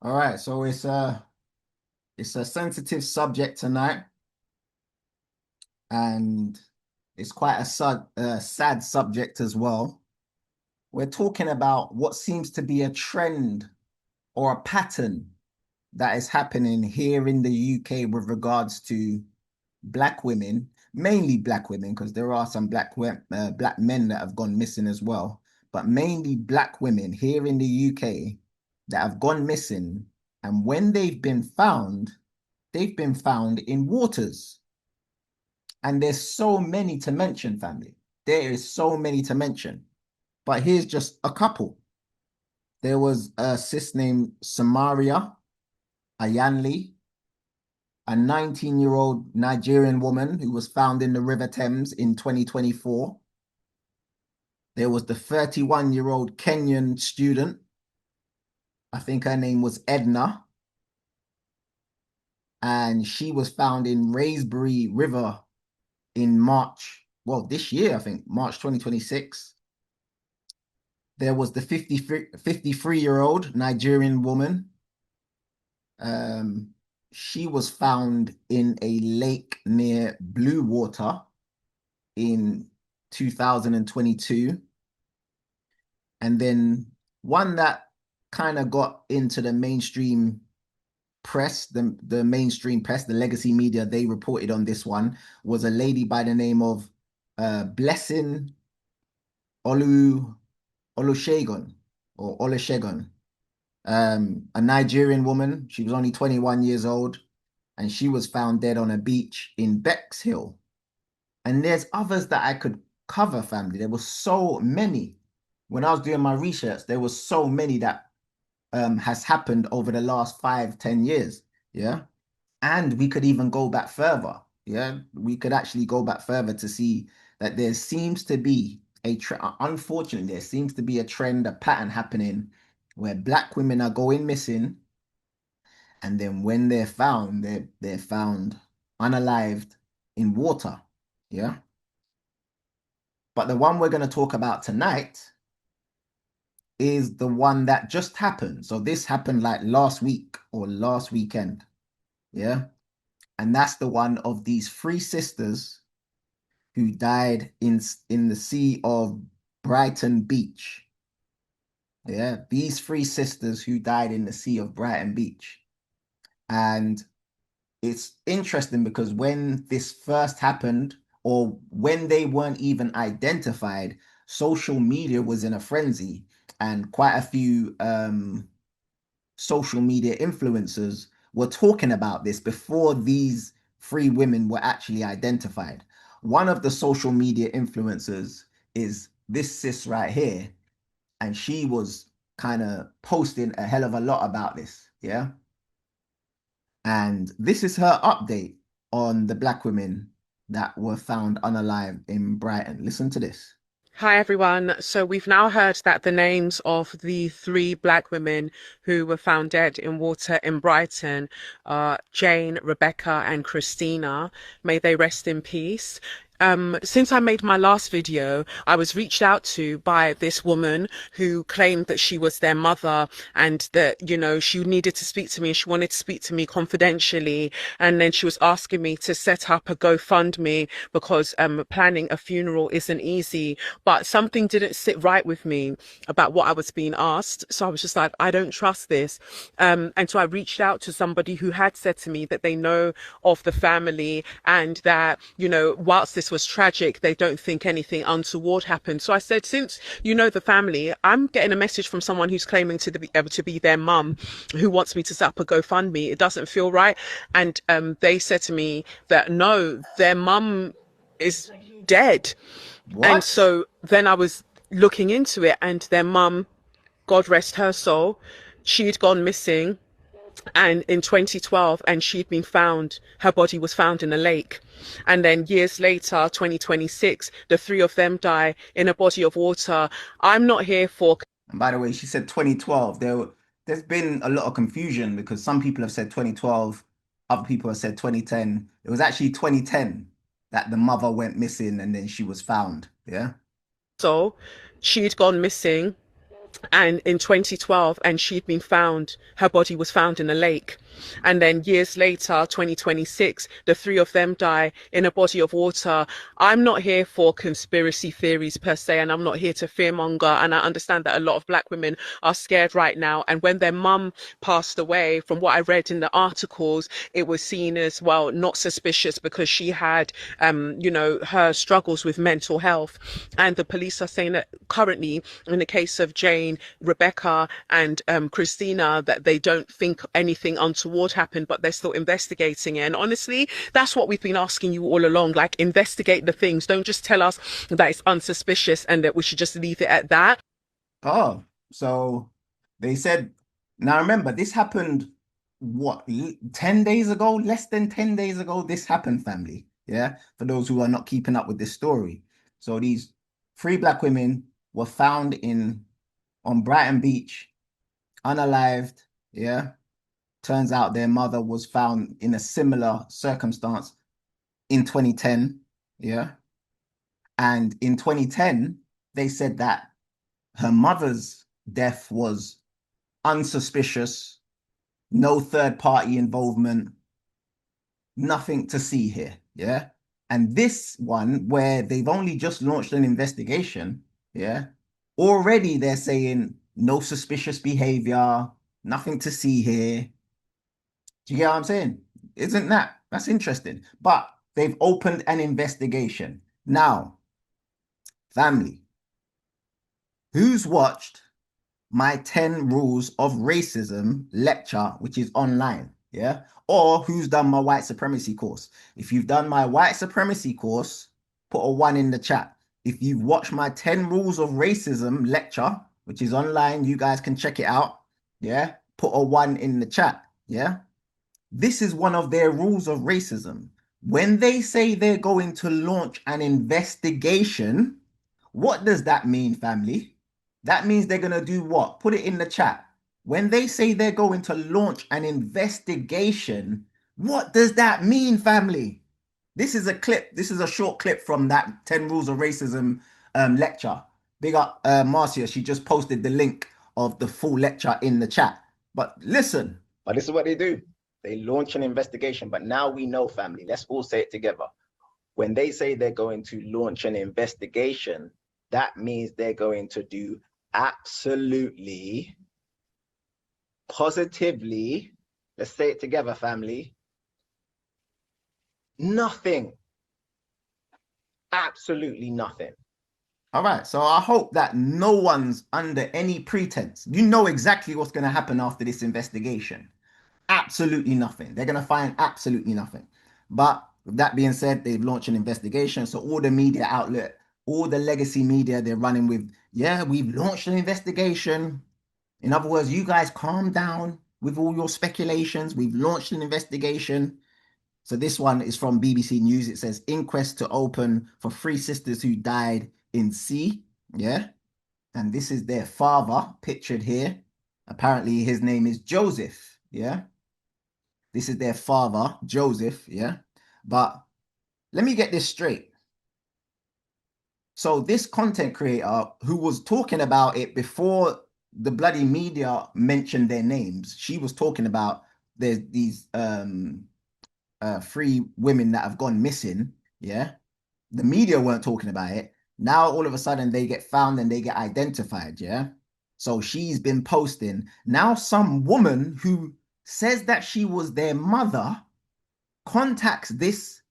All right, so it's a sensitive subject tonight, and it's quite a sad subject as well. We're talking about what seems to be a trend or a pattern that is happening here in the UK with regards to black women, mainly black women, because there are some black men that have gone missing as well, but mainly black women here in the UK that have gone missing, and when they've been found in waters. And there's so many to mention, family. There is so many to mention. But here's just a couple. There was a sis named Samaria Ayanli, a 19-year-old Nigerian woman who was found in the River Thames in 2024. There was the 31-year-old Kenyan student. I think her name was Edna, and she was found in Raysbury River in March, well, this year, I think, March 2026. There was the 53-year-old Nigerian woman. Um, she was found in a lake near Blue Water in 2022. And then one that kind of got into the mainstream press, the mainstream press, the legacy media, they reported on this one, was a lady by the name of Blessing Olu Olusegun or Olusegun, a Nigerian woman. She was only 21 years old, and she was found dead on a beach in Bexhill. And there's others that I could cover, family. There were so many. When I was doing my research, there was so many that has happened over the last 5, 10 years. Yeah. And we could even go back further. Yeah. We could actually go back further to see that there seems to be unfortunately, there seems to be a trend, a pattern happening where black women are going missing. And then when they're found unalived in water. Yeah. But the one we're going to talk about tonight is the one that just happened. So this happened like last week or last weekend. Yeah. And that's the one of these three sisters who died in the sea of Brighton Beach. Yeah. These three sisters who died in the sea of Brighton Beach. And it's interesting because when this first happened, or when they weren't even identified, social media was in a frenzy, and quite a few social media influencers were talking about this before these three women were actually identified. One of the social media influencers is this sis right here, and she was kind of posting a hell of a lot about this. Yeah. And this is her update on the black women that were found unalive in Brighton. Listen to this. Hi everyone. So we've now heard that the names of the three black women who were found dead in water in Brighton are Jane, Rebecca, and Christina. May they rest in peace. Since I made my last video, I was reached out to by this woman who claimed that she was their mother and that, she needed to speak to me. She wanted to speak to me confidentially. And then she was asking me to set up a GoFundMe because planning a funeral isn't easy. But something didn't sit right with me about what I was being asked. So I was just like, I don't trust this. And so I reached out to somebody who had said to me that they know of the family and that, whilst this was tragic, they don't think anything untoward happened. So I said, since you know the family, I'm getting a message from someone who's claiming to be able to be their mum who wants me to set up a GoFundMe. It doesn't feel right. And they said to me that no, their mum is dead. And What? so then I was looking into it, and their mum, God rest her soul, she'd gone missing and in 2012, and she'd been found, her body was found in a lake. And then years later, 2026, the three of them die in a body of water. I'm not here for And by the way, she said 2012. There's been a lot of confusion because some people have said 2012, other people have said 2010. It was actually 2010 that the mother went missing and then she was found. Yeah. so she'd gone missing and in 2012, and she'd been found, her body was found in a lake. And then years later, 2026, the three of them die in a body of water. I'm not here for conspiracy theories per se, and I'm not here to fearmonger. And I understand that a lot of black women are scared right now. And when their mum passed away, from what I read in the articles, it was seen as, well, not suspicious because she had, her struggles with mental health. And the police are saying that currently, in the case of Jane, Rebecca, and Christina, that they don't think anything untoward happened, but they're still investigating it. And honestly, that's what we've been asking you all along. Like, investigate the things. Don't just tell us that it's unsuspicious and that we should just leave it at that. Oh, so they said, now remember, this happened, what, 10 days ago? Less than 10 days ago, this happened, family. Yeah. For those who are not keeping up with this story. So these three black women were found on Brighton Beach, unalived. Yeah. Turns out their mother was found in a similar circumstance in 2010. Yeah. And in 2010, they said that her mother's death was unsuspicious, no third party involvement, nothing to see here. Yeah. And this one, where they've only just launched an investigation, yeah, already they're saying no suspicious behavior, nothing to see here. Do you get what I'm saying? Isn't that's interesting? But they've opened an investigation. Now, family, who's watched my 10 rules of racism lecture, which is online? Yeah. Or who's done my white supremacy course? If you've done my white supremacy course, put a one in the chat. If you've watched my 10 rules of racism lecture, which is online, you guys can check it out. Yeah. Put a one in the chat. Yeah. This is one of their rules of racism. When they say they're going to launch an investigation, what does that mean, family? That means they're going to do what? Put it in the chat. When they say they're going to launch an investigation, what does that mean, family? This is a clip. This is a short clip from that 10 Rules of Racism lecture. Big up Marcia. She just posted the link of the full lecture in the chat. But listen. But this is what they do. They launch an investigation. But now we know, family. Let's all say it together. When they say they're going to launch an investigation, that means they're going to do absolutely, positively, let's say it together, family, nothing. Absolutely nothing. All right, so I hope that no one's under any pretense. You know exactly what's going to happen after this investigation. Absolutely nothing. They're going to find absolutely nothing. But with that being said, they've launched an investigation. So all the media outlet, all the legacy media, they're running with, yeah, we've launched an investigation. In other words, you guys calm down with all your speculations. We've launched an investigation. So this one is from BBC News. It says inquest to open for three sisters who died in sea. Yeah. And this is their father pictured here. Apparently his name is Joseph. Yeah. This is their father, Joseph. Yeah. But let me get this straight. So this content creator who was talking about it before the bloody media mentioned their names, she was talking about there's these three women that have gone missing. Yeah. The media weren't talking about it. Now all of a sudden they get found and they get identified. Yeah. So she's been posting. Now some woman who says that she was their mother contacts this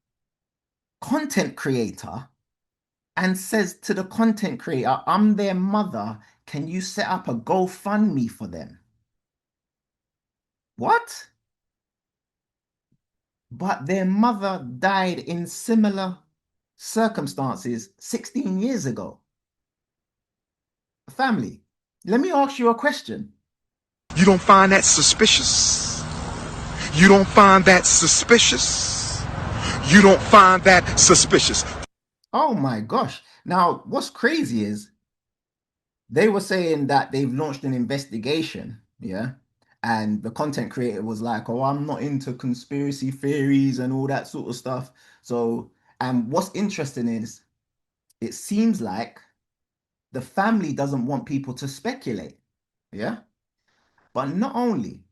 content creator and says to the content creator, I'm their mother. Can you set up a GoFundMe for them? What? But their mother died in similar circumstances 16 years ago. Family, let me ask you a question. You don't find that suspicious? You don't find that suspicious? You don't find that suspicious? Oh my gosh. Now, what's crazy is they were saying that they've launched an investigation, yeah? And the content creator was like, oh, I'm not into conspiracy theories and all that sort of stuff. So, and what's interesting is it seems like the family doesn't want people to speculate. Yeah. But not only,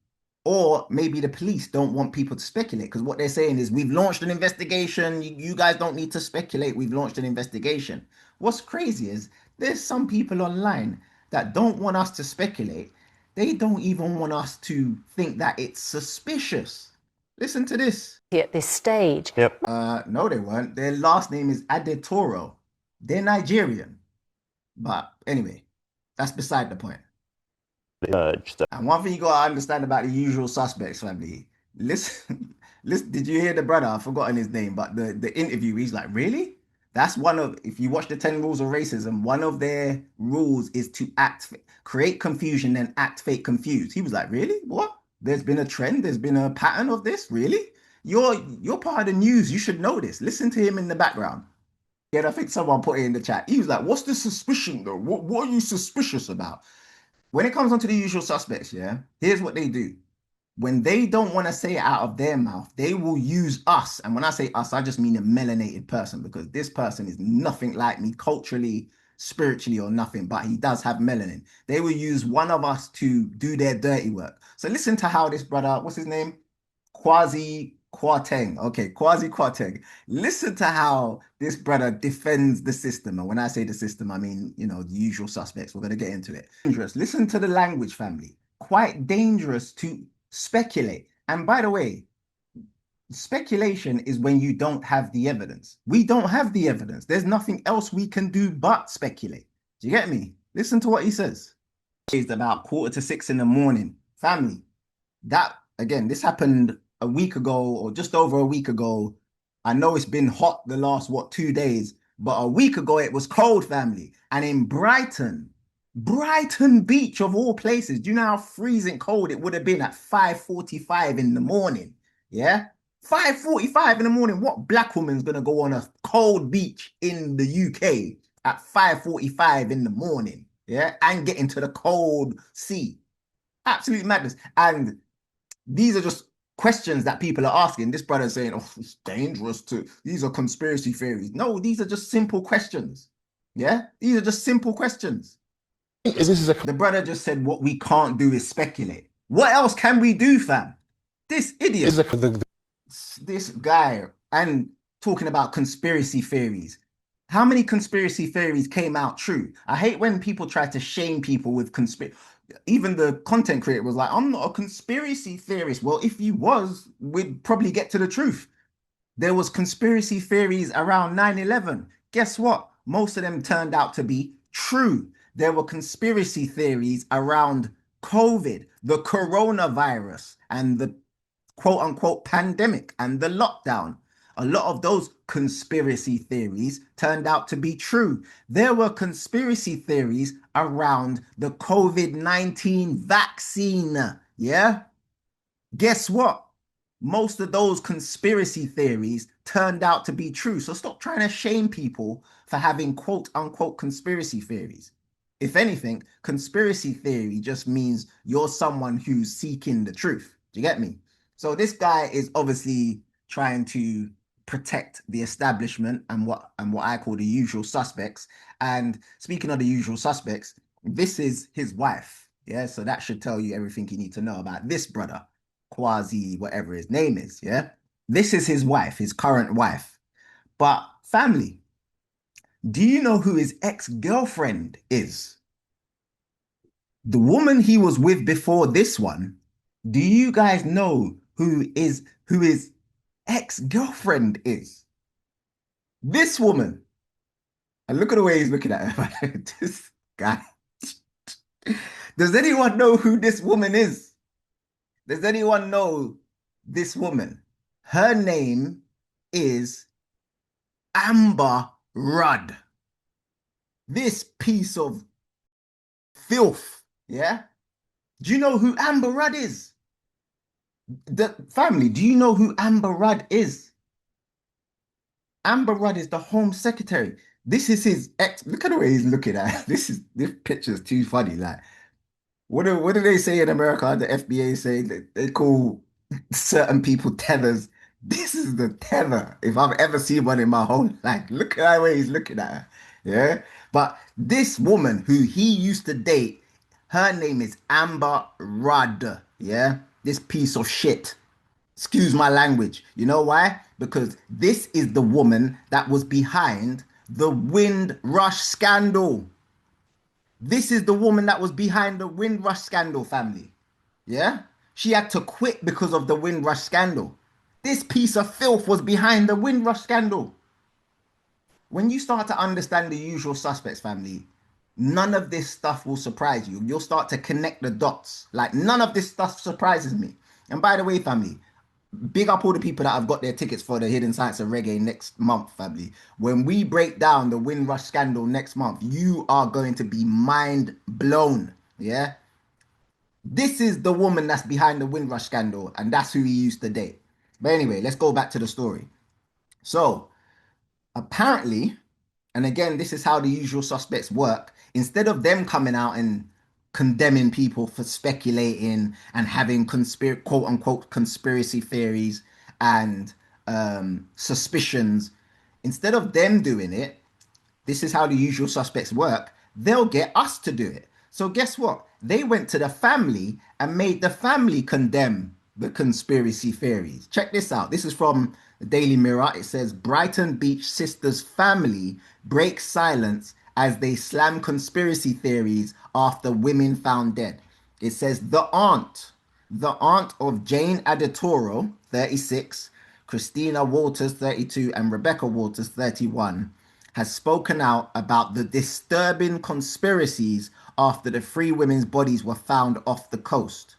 or maybe the police don't want people to speculate because what they're saying is, we've launched an investigation. You guys don't need to speculate. We've launched an investigation. What's crazy is there's some people online that don't want us to speculate. They don't even want us to think that it's suspicious. Listen to this. At this stage. Yep. No, they weren't. Their last name is Adetoro. They're Nigerian. But anyway, that's beside the point. And one thing you gotta understand about the usual suspects family. Listen, listen. Did you hear the brother? I've forgotten his name, but the interview, he's like, really? That's one of. If you watch the 10 Rules of Racism, one of their rules is to create confusion, and act fake confused. He was like, really? What? There's been a trend. There's been a pattern of this. Really? You're part of the news. You should know this. Listen to him in the background. Yeah, I think someone put it in the chat. He was like, what's the suspicion though? What are you suspicious about? When it comes onto the usual suspects, yeah, here's what they do. When they don't want to say it out of their mouth, they will use us. And when I say us, I just mean a melanated person, because this person is nothing like me culturally, spiritually, or nothing, but he does have melanin. They will use one of us to do their dirty work. So listen to how this brother, what's his name? Quasi Quarteng. Okay, Quasi Quarteng. Listen to how this brother defends the system. And when I say the system, I mean, the usual suspects. We're going to get into it. Dangerous. Listen to the language, family. Quite dangerous to speculate. And by the way, speculation is when you don't have the evidence. We don't have the evidence. There's nothing else we can do but speculate. Do you get me? Listen to what he says. It's about 5:45 in the morning. Family, that, again, this happened a week ago, or just over a week ago. I know it's been hot the last, 2 days, but a week ago it was cold, family. And in Brighton Beach of all places, do you know how freezing cold it would have been at 5:45 in the morning? Yeah? 5:45 in the morning. What black woman's gonna go on a cold beach in the UK at 5:45 in the morning? Yeah? And get into the cold sea. Absolute madness. And these are just questions that people are asking. This brother saying, oh, it's dangerous these are conspiracy theories. No, these are just simple questions. Yeah? These are just simple questions. The brother just said what we can't do is speculate. What else can we do, fam? This idiot. This guy, and talking about conspiracy theories. How many conspiracy theories came out true? I hate when people try to shame people with conspiracy. Even the content creator was like, I'm not a conspiracy theorist. Well, if you was, we'd probably get to the truth. There was conspiracy theories around 9/11. Guess what? Most of them turned out to be true. There were conspiracy theories around COVID, the coronavirus, and the quote unquote pandemic and the lockdown. A lot of those conspiracy theories turned out to be true. There were conspiracy theories around the COVID-19 vaccine. Yeah? Guess what? Most of those conspiracy theories turned out to be true. So stop trying to shame people for having quote unquote conspiracy theories. If anything, conspiracy theory just means you're someone who's seeking the truth. Do you get me? So this guy is obviously trying to protect the establishment and what I call the usual suspects. And speaking of the usual suspects, this is his wife. Yeah, so that should tell you everything you need to know about this brother, Quasi, whatever his name is. Yeah, this is his wife, his current wife. But family, do you know who his ex-girlfriend is? The woman he was with before this one. Do you guys know who his ex-girlfriend is? This woman. And look at the way he's looking at her. This guy. Does anyone know who this woman is? Does anyone know this woman? Her name is Amber Rudd. This piece of filth. Yeah? Do you know who Amber Rudd is? The family, do you know who Amber Rudd is? Amber Rudd is the Home Secretary. This is his ex. Look at the way he's looking at her. This picture's too funny. Like, what do they say in America? The FBA say that they call certain people tethers. This is the tether. If I've ever seen one in my whole life. Look at the way he's looking at her. Yeah. But this woman who he used to date, her name is Amber Rudd. Yeah, this piece of shit. Excuse my language. You know why? Because this is the woman that was behind the Windrush scandal. This is the woman that was behind the Windrush scandal, family. Yeah? She had to quit because of the Windrush scandal. This piece of filth was behind the Windrush scandal. When you start to understand the usual suspects, family, none of this stuff will surprise you. You'll start to connect the dots. Like, none of this stuff surprises me. And by the way, family, big up all the people that have got their tickets for the Hidden Science of Reggae next month, family. When we break down the Windrush scandal next month, you are going to be mind blown. Yeah? This is the woman that's behind the Windrush scandal, and that's who he used to date. But anyway, let's go back to the story. So, apparently, and again, this is how the usual suspects work. Instead of them coming out and condemning people for speculating and having quote unquote conspiracy theories and suspicions, instead of them doing it, this is how the usual suspects work. They'll get us to do it. So guess what? They went to the family and made the family condemn the conspiracy theories. Check this out. This is from the Daily Mirror. It says Brighton Beach sisters family breaks silence as they slam conspiracy theories after women found dead. It says the aunt of Jane Adetoro, 36, Christina Walters, 32, and Rebecca Walters, 31, has spoken out about the disturbing conspiracies after the three women's bodies were found off the coast.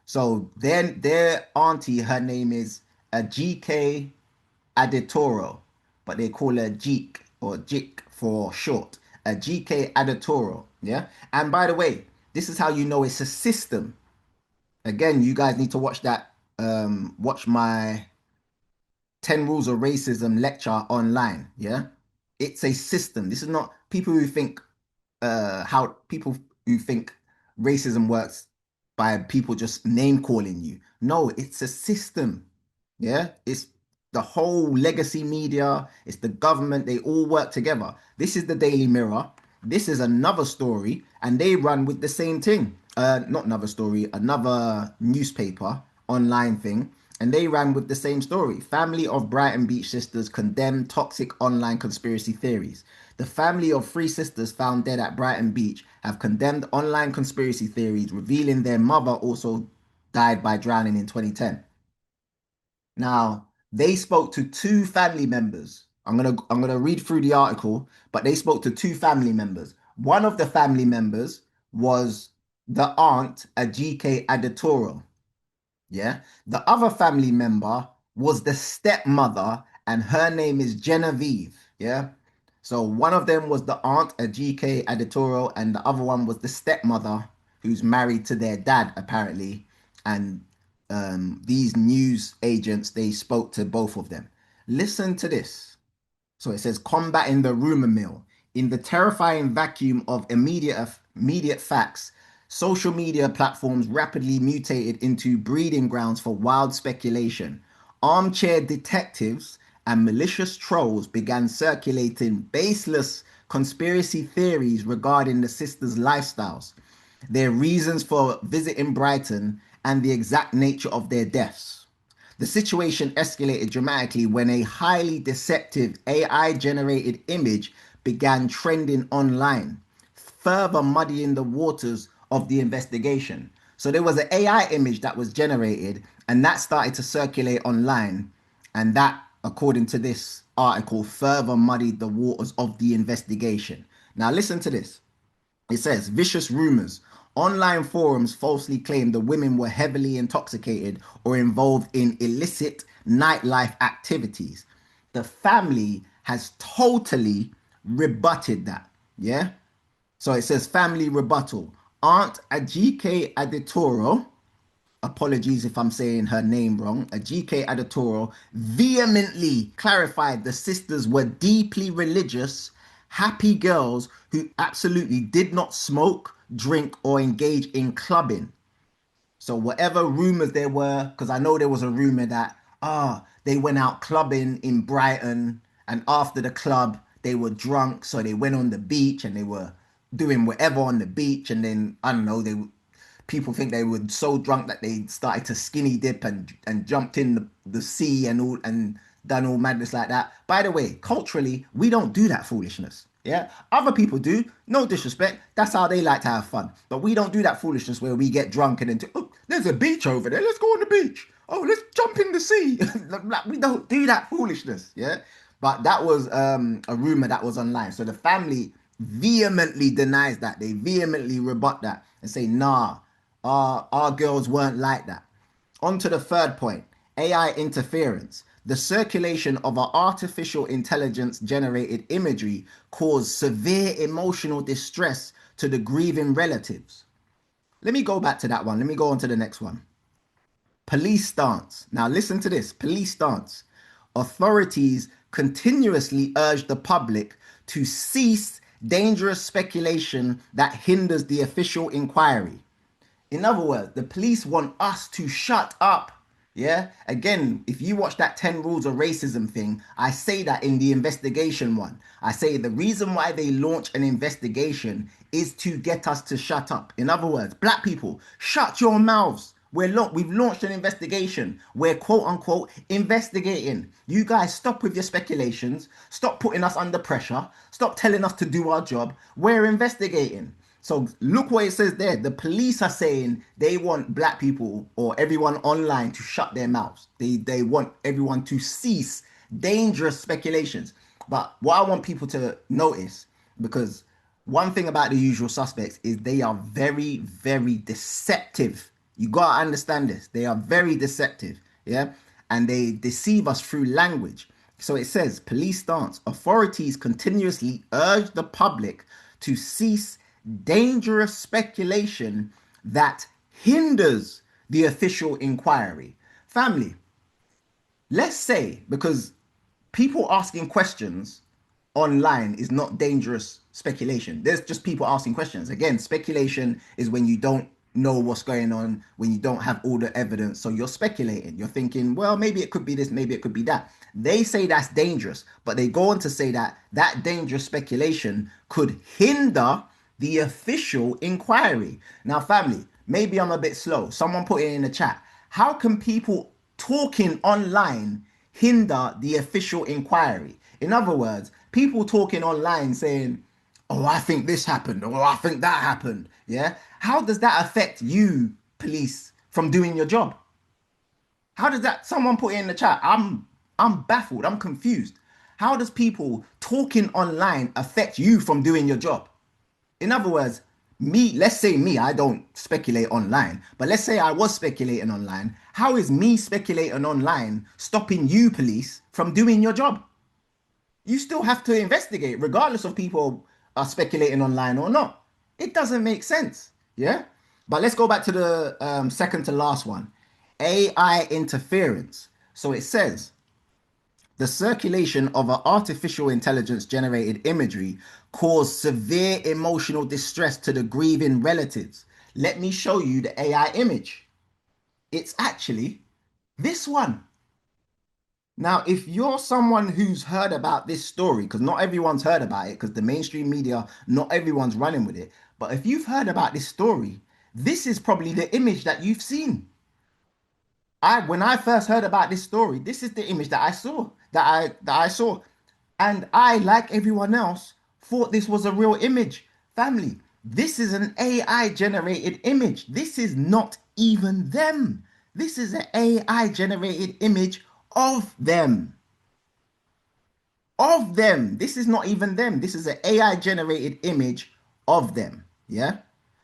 So their auntie, her name is Ajike Adetoro, but they call her Jeek or Jik for short. Ajike Adetoro, yeah? And by the way, this is how you know it's a system. Again, you guys need to watch that, watch my 10 Rules of Racism lecture online, yeah? It's a system. This is not people who think how people who think racism works by people just name calling you. No, it's a system. Yeah, it's the whole legacy media, it's the government, they all work together. This is the Daily Mirror. This is another story, and they run with the same thing. Not another story, another newspaper online thing, and they ran with the same story. Family of Brighton Beach sisters condemn toxic online conspiracy theories. The family of three sisters found dead at Brighton Beach have condemned online conspiracy theories, revealing their mother also died by drowning in 2010. Now, they spoke to two family members. I'm gonna read through the article, but they spoke to two family members. One of the family members was the aunt Ajike Adetoro. Yeah. The other family member was the stepmother, and her name is Genevieve. Yeah. So one of them was the aunt, a GK Adetoro, and the other one was the stepmother, who's married to their dad, apparently. And these news agents, they spoke to both of them. Listen to this. So it says combating the rumor mill. In the terrifying vacuum of immediate facts, social media platforms rapidly mutated into breeding grounds for wild speculation. Armchair detectives and malicious trolls began circulating baseless conspiracy theories regarding the sisters' lifestyles, their reasons for visiting Brighton, and the exact nature of their deaths. The situation escalated dramatically when a highly deceptive AI generated image began trending online, further muddying the waters of the investigation. So there was an AI image that was generated, and that started to circulate online. And that, according to this article, further muddied the waters of the investigation. Now, listen to this. It says vicious rumors. Online forums falsely claimed the women were heavily intoxicated or involved in illicit nightlife activities. The family has totally rebutted that. Yeah. So it says family rebuttal. Aunt Ajike Adetoro, apologies if I'm saying her name wrong, Ajike Adetoro vehemently clarified the sisters were deeply religious, happy girls who absolutely did not smoke, drink, or engage in clubbing. So whatever rumors there were, because I know there was a rumor that they went out clubbing in Brighton, and after the club they were drunk, so they went on the beach and they were doing whatever on the beach, and then I don't know, people think they were so drunk that they started to skinny dip and jumped in the sea and all and done all madness like that. By the way, culturally, we don't do that foolishness. Yeah, other people do. No disrespect. That's how they like to have fun. But we don't do that foolishness where we get drunk and then oh, there's a beach over there. Let's go on the beach. Oh, let's jump in the sea. Like, we don't do that foolishness. Yeah, but that was a rumor that was online. So the family vehemently denies that. They vehemently rebut that and say, nah, our girls weren't like that. On to the third point, AI interference. The circulation of our artificial intelligence generated imagery caused severe emotional distress to the grieving relatives. Let me go back to that one. Let me go on to the next one. Police stance. Now, listen to this police stance. Authorities continuously urge the public to cease dangerous speculation that hinders the official inquiry. In other words, the police want us to shut up. Yeah. Again, if you watch that 10 rules of racism thing, I say that in the investigation one. I say the reason why they launch an investigation is to get us to shut up. In other words, black people, shut your mouths. We've launched an investigation. We're quote unquote investigating. You guys stop with your speculations. Stop putting us under pressure. Stop telling us to do our job. We're investigating. So look what it says there. The police are saying they want black people or everyone online to shut their mouths. They want everyone to cease dangerous speculations. But what I want people to notice, because one thing about the usual suspects is they are very, very deceptive. You gotta understand this. They are very deceptive. Yeah. And they deceive us through language. So it says, police stance. Authorities continuously urge the public to cease dangerous speculation that hinders the official inquiry. Family, let's say, because people asking questions online is not dangerous speculation. There's just people asking questions. Again, speculation is when you don't know what's going on, when you don't have all the evidence. So you're speculating. You're thinking, well, maybe it could be this, maybe it could be that. They say that's dangerous, but they go on to say that that dangerous speculation could hinder the official inquiry. Now, family, maybe I'm a bit slow. Someone put it in the chat. How can people talking online hinder the official inquiry? In other words, people talking online saying, oh, I think this happened, or I think that happened. Yeah. How does that affect you, police, from doing your job? How does that, someone put it in the chat? I'm baffled. I'm confused. How does people talking online affect you from doing your job? In other words, me, let's say me, I don't speculate online, but let's say I was speculating online. How is me speculating online stopping you, police, from doing your job? You still have to investigate, regardless of people are speculating online or not. It doesn't make sense. Yeah. But let's go back to the second to last one, AI interference. So it says, the circulation of an artificial intelligence generated imagery caused severe emotional distress to the grieving relatives. Let me show you the AI image. It's actually this one. Now, if you're someone who's heard about this story, because not everyone's heard about it, because the mainstream media, not everyone's running with it. But if you've heard about this story, this is probably the image that you've seen. When I first heard about this story, this is the image that I saw, that I saw. And I, like everyone else, thought this was a real image. Family, this is an AI generated image. This is not even them. This is an AI generated image of them. Of them. This is not even them. This is an AI generated image of them. Yeah.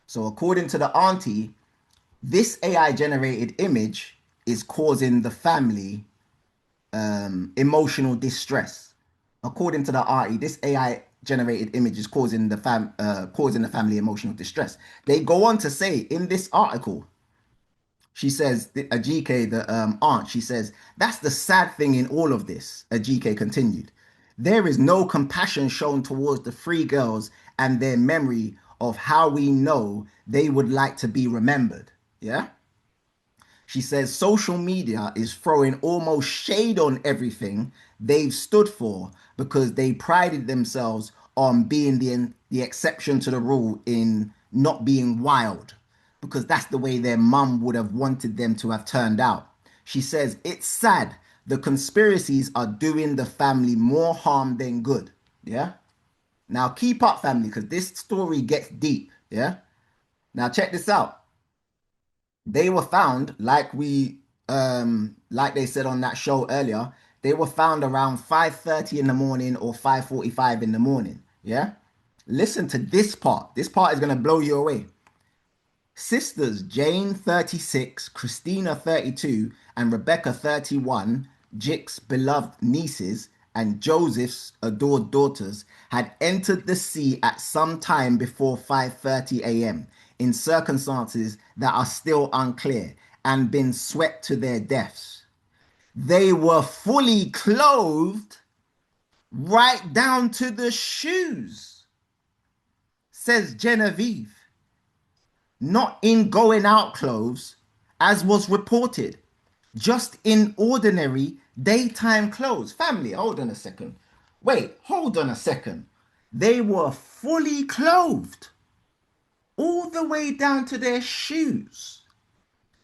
So according to the auntie, this AI generated image is causing the family emotional distress. According to the R.I.E.P, this AI generated image is causing causing the family emotional distress. They go on to say in this article, she says, Ajike, the aunt, she says, that's the sad thing in all of this. Ajike continued, there is no compassion shown towards the three girls and their memory of how we know they would like to be remembered. Yeah. She says social media is throwing almost shade on everything they've stood for because they prided themselves on being the exception to the rule in not being wild, because that's the way their mum would have wanted them to have turned out. She says it's sad. The conspiracies are doing the family more harm than good. Yeah. Now keep up, family, because this story gets deep. Yeah. Now check this out. They were found, like they said on that show earlier, they were found around 5:30 in the morning or 5:45 in the morning. Yeah. Listen to this part. This part is gonna blow you away. Sisters Jane 36, Christina 32, and Rebecca 31, Jick's beloved nieces and Joseph's adored daughters, had entered the sea at some time before 5:30 a.m. in circumstances that are still unclear and been swept to their deaths. They were fully clothed right down to the shoes, says Genevieve, not in going out clothes, as was reported, just in ordinary daytime clothes. Family, hold on a second. Wait, hold on a second. They were fully clothed all the way down to their shoes.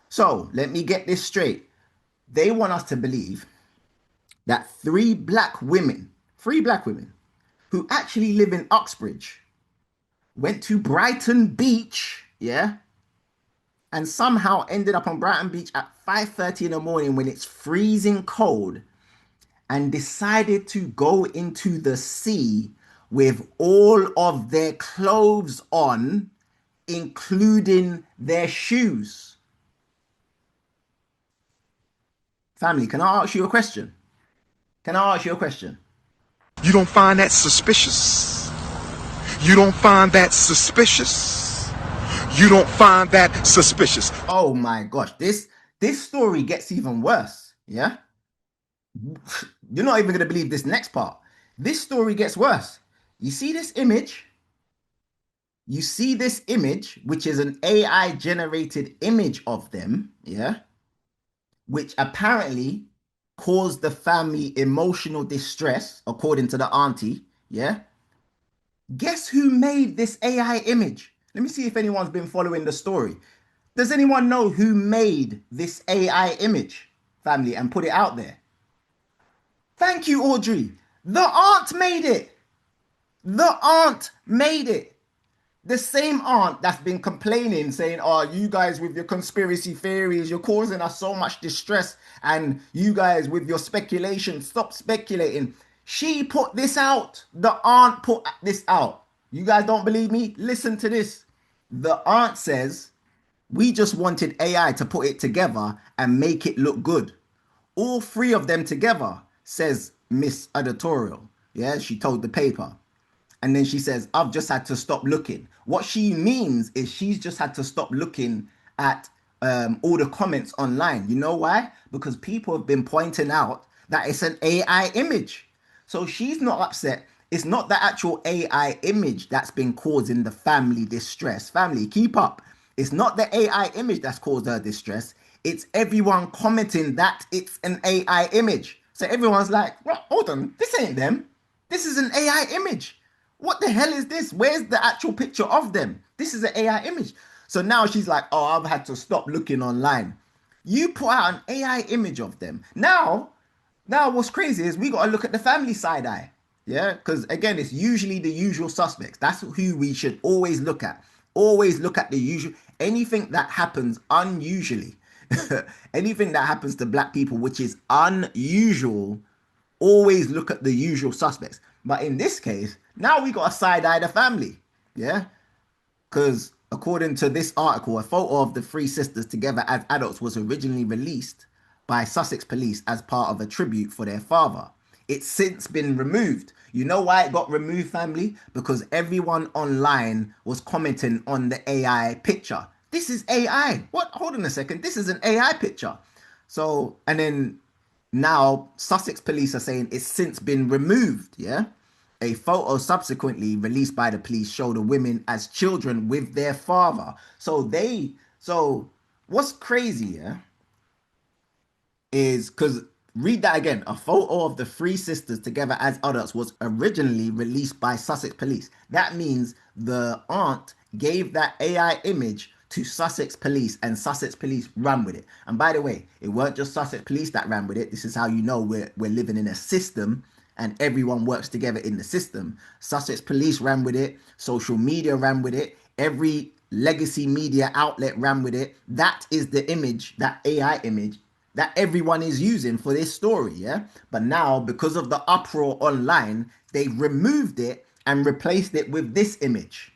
So let me get this straight. They want us to believe that three black women who actually live in Uxbridge, went to Brighton Beach, yeah, and somehow ended up on Brighton Beach at 5:30 in the morning when it's freezing cold and decided to go into the sea with all of their clothes on, including their shoes. Family, can I ask you a question? Can I ask you a question? You don't find that suspicious? You don't find that suspicious? You don't find that suspicious? Oh my gosh, this story gets even worse. Yeah, you're not even gonna believe this next part. This story gets worse. You see this image? You see this image, which is an AI generated image of them, yeah, which apparently caused the family emotional distress, according to the auntie, yeah. Guess who made this AI image? Let me see if anyone's been following the story. Does anyone know who made this AI image, family, and put it out there? Thank you, Audrey. The aunt made it. The aunt made it. The same aunt that's been complaining, saying, "Oh, you guys with your conspiracy theories, you're causing us so much distress, and you guys with your speculation, stop speculating." She put this out. The aunt put this out. You guys don't believe me? Listen to this. The aunt says, "We just wanted AI to put it together and make it look good. All three of them together," says Miss Editorial. Yeah, she told the paper. And then she says, "I've just had to stop looking." What she means is she's just had to stop looking at all the comments online. You know why? Because people have been pointing out that it's an AI image. So she's not upset. It's not the actual AI image that's been causing the family distress. Family, keep up. It's not the AI image that's caused her distress. It's everyone commenting that it's an AI image. So everyone's like, "Well, hold on, this ain't them. This is an AI image. What the hell is this? Where's the actual picture of them? This is an AI image." So now she's like, "Oh, I've had to stop looking online." You put out an AI image of them. Now what's crazy is we got to look at the family side eye. Yeah, because again, it's usually the usual suspects. That's who we should always look at. Always look at the usual. Anything that happens unusually, anything that happens to black people, which is unusual, always look at the usual suspects. But in this case, now we got to side eye the family. Yeah. Because according to this article, a photo of the three sisters together as adults was originally released by Sussex police as part of a tribute for their father. It's since been removed. You know why it got removed, family? Because everyone online was commenting on the AI picture. This is AI. What? Hold on a second. This is an AI picture. So, and then now Sussex police are saying it's since been removed. Yeah. A photo subsequently released by the police showed the women as children with their father. So what's crazy, yeah, is because read that again. A photo of the three sisters together as adults was originally released by Sussex Police. That means the aunt gave that AI image to Sussex Police and Sussex Police ran with it. And by the way, it weren't just Sussex Police that ran with it. This is how you know we're living in a system and everyone works together in the system. Sussex Police ran with it, social media ran with it, every legacy media outlet ran with it. That is the image, that AI image that everyone is using for this story, yeah? But now, because of the uproar online, they removed it and replaced it with this image.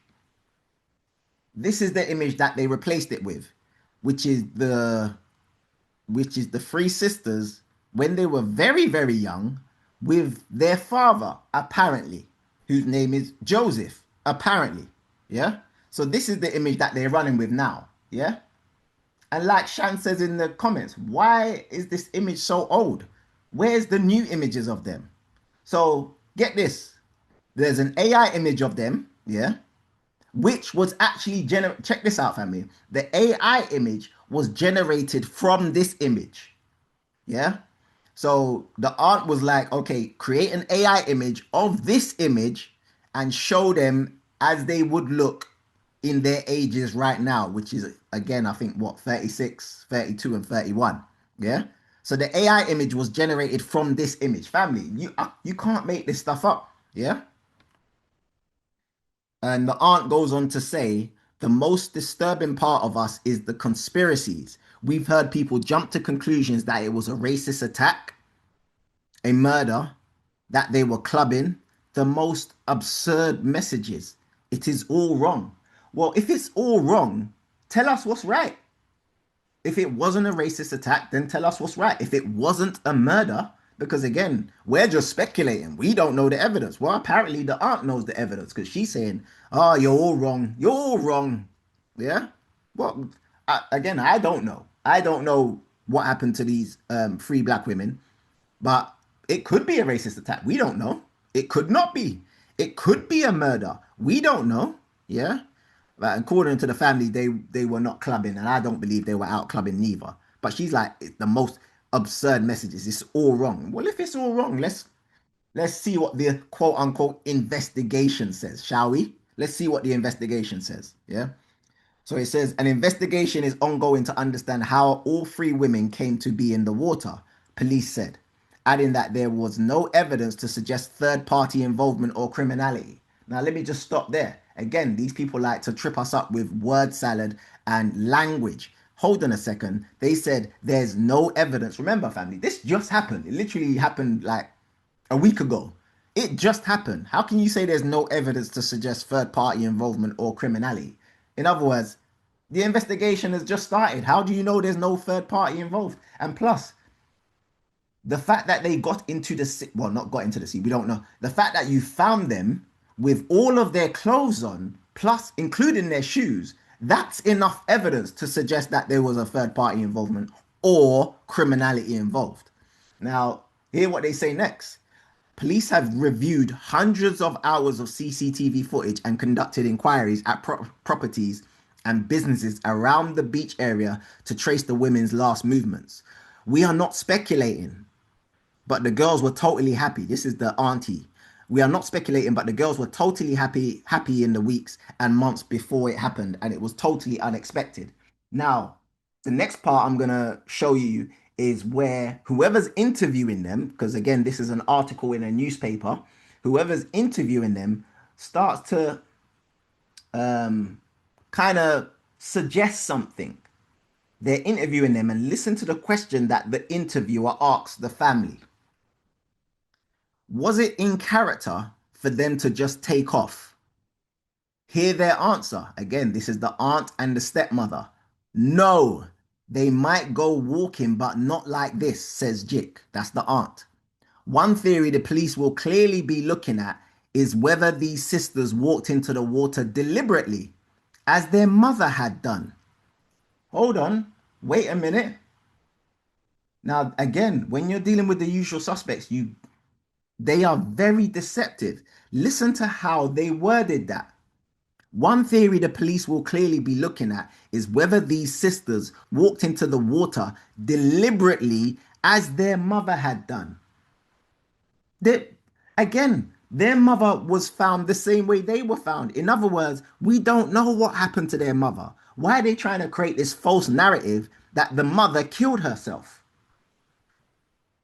This is the image that they replaced it with, which is the three sisters when they were very, very young with their father, apparently, whose name is Joseph, apparently. Yeah. So this is the image that they're running with now. Yeah. And like Shan says in the comments, why is this image so old? Where's the new images of them? So get this. There's an AI image of them, yeah, which was actually check this out, family. The AI image was generated from this image. Yeah. So the aunt was like, okay, create an AI image of this image and show them as they would look in their ages right now, which is again, I think what, 36, 32, and 31. Yeah. So the AI image was generated from this image. Family, you can't make this stuff up. Yeah. And the aunt goes on to say, the most disturbing part of us is the conspiracies. We've heard people jump to conclusions that it was a racist attack, a murder, that they were clubbing, the most absurd messages. It is all wrong. Well, if it's all wrong, tell us what's right. If it wasn't a racist attack, then tell us what's right. If it wasn't a murder, because again, we're just speculating. We don't know the evidence. Well, apparently the aunt knows the evidence because she's saying, oh, you're all wrong. You're all wrong. Yeah. Well, again, I don't know. I don't know what happened to these three black women. But it could be a racist attack. We don't know. It could not be. It could be a murder. We don't know. Yeah. But according to the family, they were not clubbing, and I don't believe they were out clubbing neither. But she's like, it's the most absurd messages. It's all wrong. Well, if it's all wrong, let's see what the quote unquote investigation says, shall we? Let's see what the investigation says. Yeah. So it says an investigation is ongoing to understand how all three women came to be in the water, police said, adding that there was no evidence to suggest third party involvement or criminality. Now, let me just stop there. Again, these people like to trip us up with word salad and language. Hold on a second. They said there's no evidence. Remember, family, this just happened. It literally happened like a week ago. It just happened. How can you say there's no evidence to suggest third party involvement or criminality? In other words, the investigation has just started. How do you know there's no third party involved? And plus, the fact that they got into the sea, well, not got into the sea, we don't know. The fact that you found them with all of their clothes on, plus including their shoes, that's enough evidence to suggest that there was a third party involvement or criminality involved. Now, hear what they say next. Police have reviewed hundreds of hours of CCTV footage and conducted inquiries at properties and businesses around the beach area to trace the women's last movements. We are not speculating, but the girls were totally happy. This is the auntie. We are not speculating, but the girls were totally happy in the weeks and months before it happened, and it was totally unexpected. Now, the next part I'm gonna show you is where whoever's interviewing them, because again, this is an article in a newspaper, whoever's interviewing them starts to kind of suggest something. They're interviewing them and listen to the question that the interviewer asks the family. Was it in character for them to just take off? Hear their answer. Again, this is the aunt and the stepmother. No, they might go walking, but not like this, says Jick. That's the aunt. One theory the police will clearly be looking at is whether these sisters walked into the water deliberately, as their mother had done. Hold on, wait a minute. Now, again, when you're dealing with the usual suspects, they are very deceptive. Listen to how they worded that. One theory the police will clearly be looking at is whether these sisters walked into the water deliberately as their mother had done. They, again, their mother was found the same way they were found. In other words, we don't know what happened to their mother. Why are they trying to create this false narrative that the mother killed herself?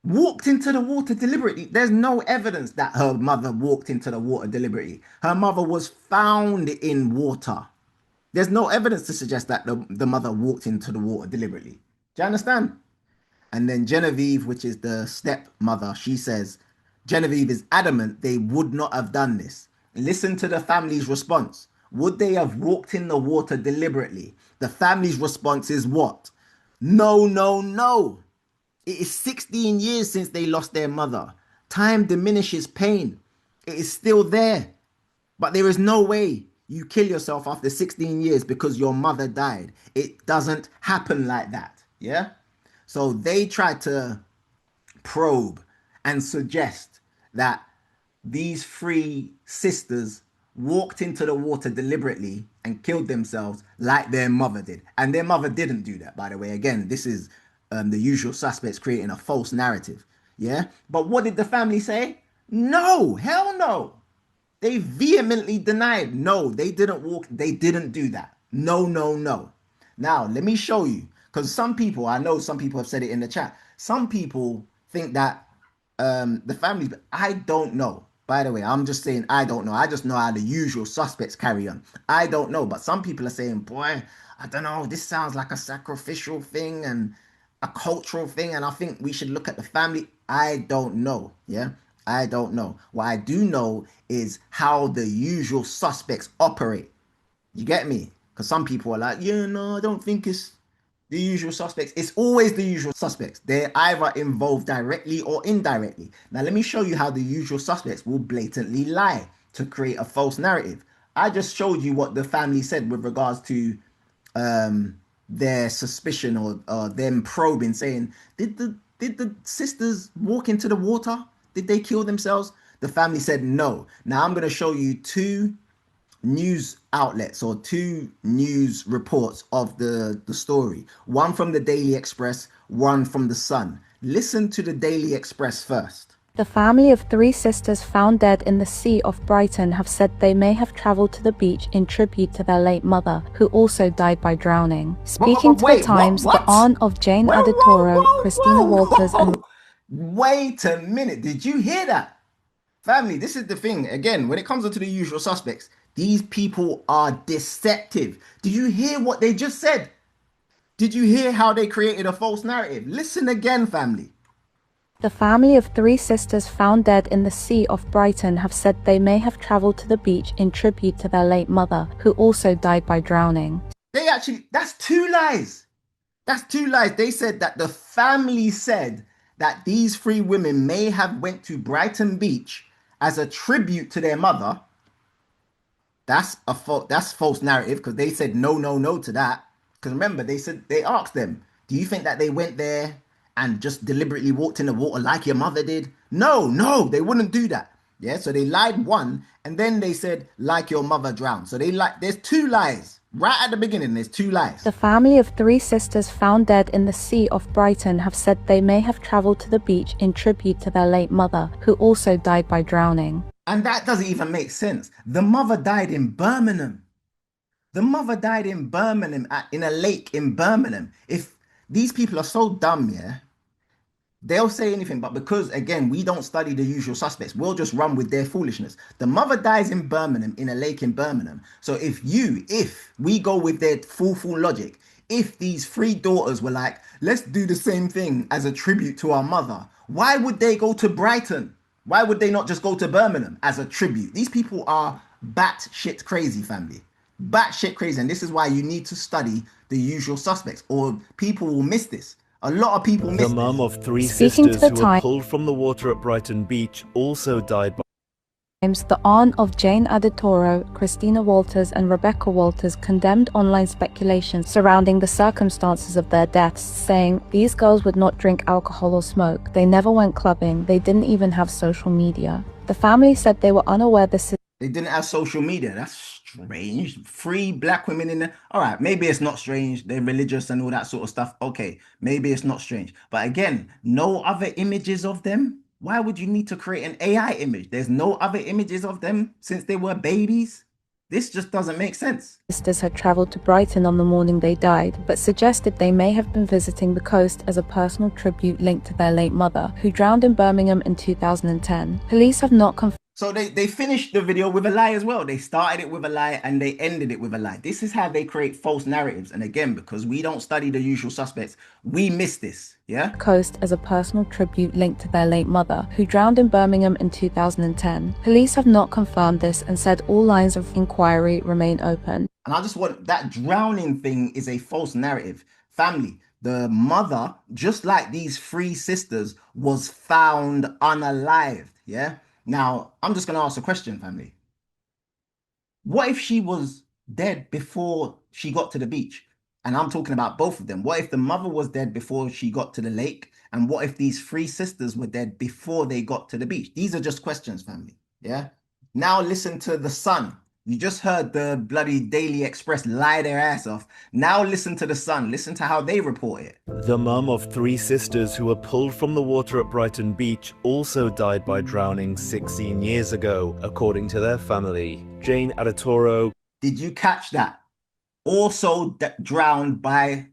Walked into the water deliberately. There's no evidence that her mother walked into the water deliberately. Her mother was found in water. There's no evidence to suggest that the mother walked into the water deliberately. Do you understand? And then Genevieve, which is the stepmother, she says, Genevieve is adamant they would not have done this. Listen to the family's response. Would they have walked in the water deliberately? The family's response is what? No, no, no. It is 16 years since they lost their mother. Time diminishes pain. It is still there. But there is no way you kill yourself after 16 years because your mother died. It doesn't happen like that. Yeah? So they tried to probe and suggest that these three sisters walked into the water deliberately and killed themselves like their mother did. And their mother didn't do that, by the way. Again, this is the usual suspects creating a false narrative. Yeah? But what did the family say? No, hell no. They vehemently denied. No, they didn't walk. They didn't do that. No, no, no. Now, let me show you. Because some people, I know some people have said it in the chat. Some people think that the family, I don't know. By the way, I'm just saying I don't know. I just know how the usual suspects carry on. I don't know. But some people are saying, boy, I don't know. This sounds like a sacrificial thing and a cultural thing. And I think we should look at the family. I don't know. Yeah. I don't know. What I do know is how the usual suspects operate. You get me? Because some people are like, yeah, no, I don't think it's the usual suspects. It's always the usual suspects. They're either involved directly or indirectly. Now, let me show you how the usual suspects will blatantly lie to create a false narrative. I just showed you what the family said with regards to their suspicion or them probing, saying, did the sisters walk into the water? Did they kill themselves? The family said no. Now I'm going to show you two news outlets or two news reports of the story. One from the Daily Express, one from the Sun. Listen to the Daily Express first. The family of three sisters found dead in the sea off Brighton have said they may have travelled to the beach in tribute to their late mother, who also died by drowning. Speaking to The Times, the aunt of Jane Adetoro, Christina Walters and... Wait a minute, did you hear that? Family, this is the thing. Again, when it comes to the usual suspects, these people are deceptive. Did you hear what they just said? Did you hear how they created a false narrative? Listen again, family. The family of three sisters found dead in the sea off Brighton have said they may have travelled to the beach in tribute to their late mother, who also died by drowning. That's two lies. That's two lies. They said that the family said that these three women may have went to Brighton Beach as a tribute to their mother. That's false narrative, because they said no, no, no to that. Because remember, they asked them, do you think that they went there and just deliberately walked in the water like your mother did? No, no, they wouldn't do that. Yeah, so they lied one, and then they said like your mother drowned. So there's two lies. Right at the beginning, there's two lies. The family of three sisters found dead in the sea off Brighton have said they may have travelled to the beach in tribute to their late mother, who also died by drowning. And that doesn't even make sense. The mother died in Birmingham. The mother died in Birmingham, in a lake in Birmingham. If these people are so dumb, yeah, they'll say anything, but because, again, we don't study the usual suspects, we'll just run with their foolishness. The mother dies in Birmingham, in a lake in Birmingham. So if we go with their full logic, if these three daughters were like, let's do the same thing as a tribute to our mother, why would they go to Brighton? Why would they not just go to Birmingham as a tribute? These people are batshit crazy, family. Batshit crazy. And this is why you need to study the usual suspects, or people will miss this. A lot of people miss this. The mum of three Speaking sisters to who The were pulled from the water at Brighton Beach also died by... The aunt of Jane Adetoro, Christina Walters and Rebecca Walters condemned online speculation surrounding the circumstances of their deaths, saying these girls would not drink alcohol or smoke, they never went clubbing, they didn't even have social media. The family said they were unaware the They didn't have social media. That's strange. Free black women in there. All right, maybe it's not strange. They're religious and all that sort of stuff. Okay, maybe it's not strange. But again, no other images of them. Why would you need to create an AI image? There's no other images of them since they were babies. This just doesn't make sense. Sisters had travelled to Brighton on the morning they died, but suggested they may have been visiting the coast as a personal tribute linked to their late mother, who drowned in Birmingham in 2010. Police have not confirmed. So they finished the video with a lie as well. They started it with a lie and they ended it with a lie. This is how they create false narratives. And again, because we don't study the usual suspects, we miss this. Yeah. Coast as a personal tribute linked to their late mother, who drowned in Birmingham in 2010. Police have not confirmed this and said all lines of inquiry remain open. And I just want that drowning thing is a false narrative. Family, the mother, just like these three sisters, was found unalived. Yeah. Now, I'm just going to ask a question, family. What if she was dead before she got to the beach? And I'm talking about both of them. What if the mother was dead before she got to the lake? And what if these three sisters were dead before they got to the beach? These are just questions, family. Yeah. Now listen to the Sun. You just heard the bloody Daily Express lie their ass off. Now listen to the Sun. Listen to how they report it. The mum of three sisters who were pulled from the water at Brighton Beach also died by drowning 16 years ago, according to their family. Jane Adatoro. Did you catch that? Also died by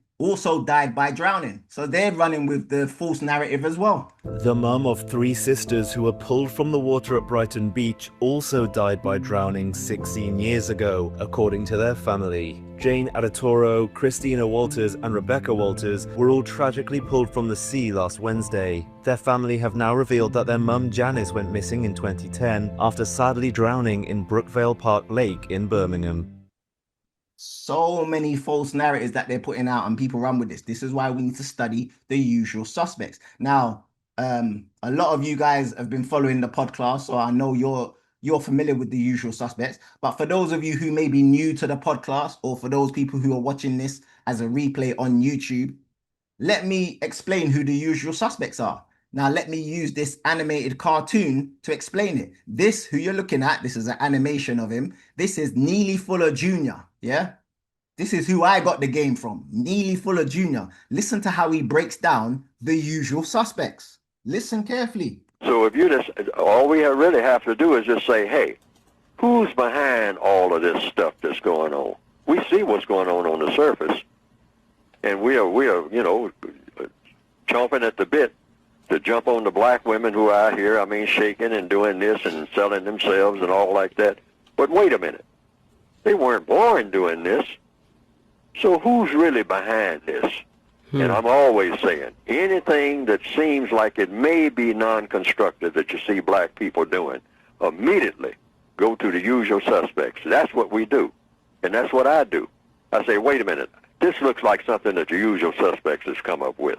drowning. So they're running with the false narrative as well. The mum of three sisters who were pulled from the water at Brighton Beach also died by drowning 16 years ago, according to their family. Jane Adatoro, Christina Walters and Rebecca Walters were all tragically pulled from the sea last Wednesday. Their family have now revealed that their mum Janice went missing in 2010 after sadly drowning in Brookvale Park Lake in Birmingham. So many false narratives that they're putting out and people run with this. This is why we need to study the usual suspects. Now, a lot of you guys have been following the podcast, so I know you're familiar with the usual suspects. But for those of you who may be new to the podcast, or for those people who are watching this as a replay on YouTube, let me explain who the usual suspects are. Now, let me use this animated cartoon to explain it. This, who you're looking at, this is an animation of him. This is Neely Fuller Jr., yeah? This is who I got the game from, Neely Fuller Jr. Listen to how he breaks down the usual suspects. Listen carefully. So if you just, all we really have to do is just say, hey, who's behind all of this stuff that's going on? We see what's going on the surface, and we are, you know, chomping at the bit to jump on the black women who are out here, I mean, shaking and doing this and selling themselves and all like that. But wait a minute. They weren't born doing this. So who's really behind this? And I'm always saying, anything that seems like it may be non-constructive that you see black people doing, immediately go to the usual suspects. That's what we do. And that's what I do. I say, wait a minute. This looks like something that the usual suspects has come up with.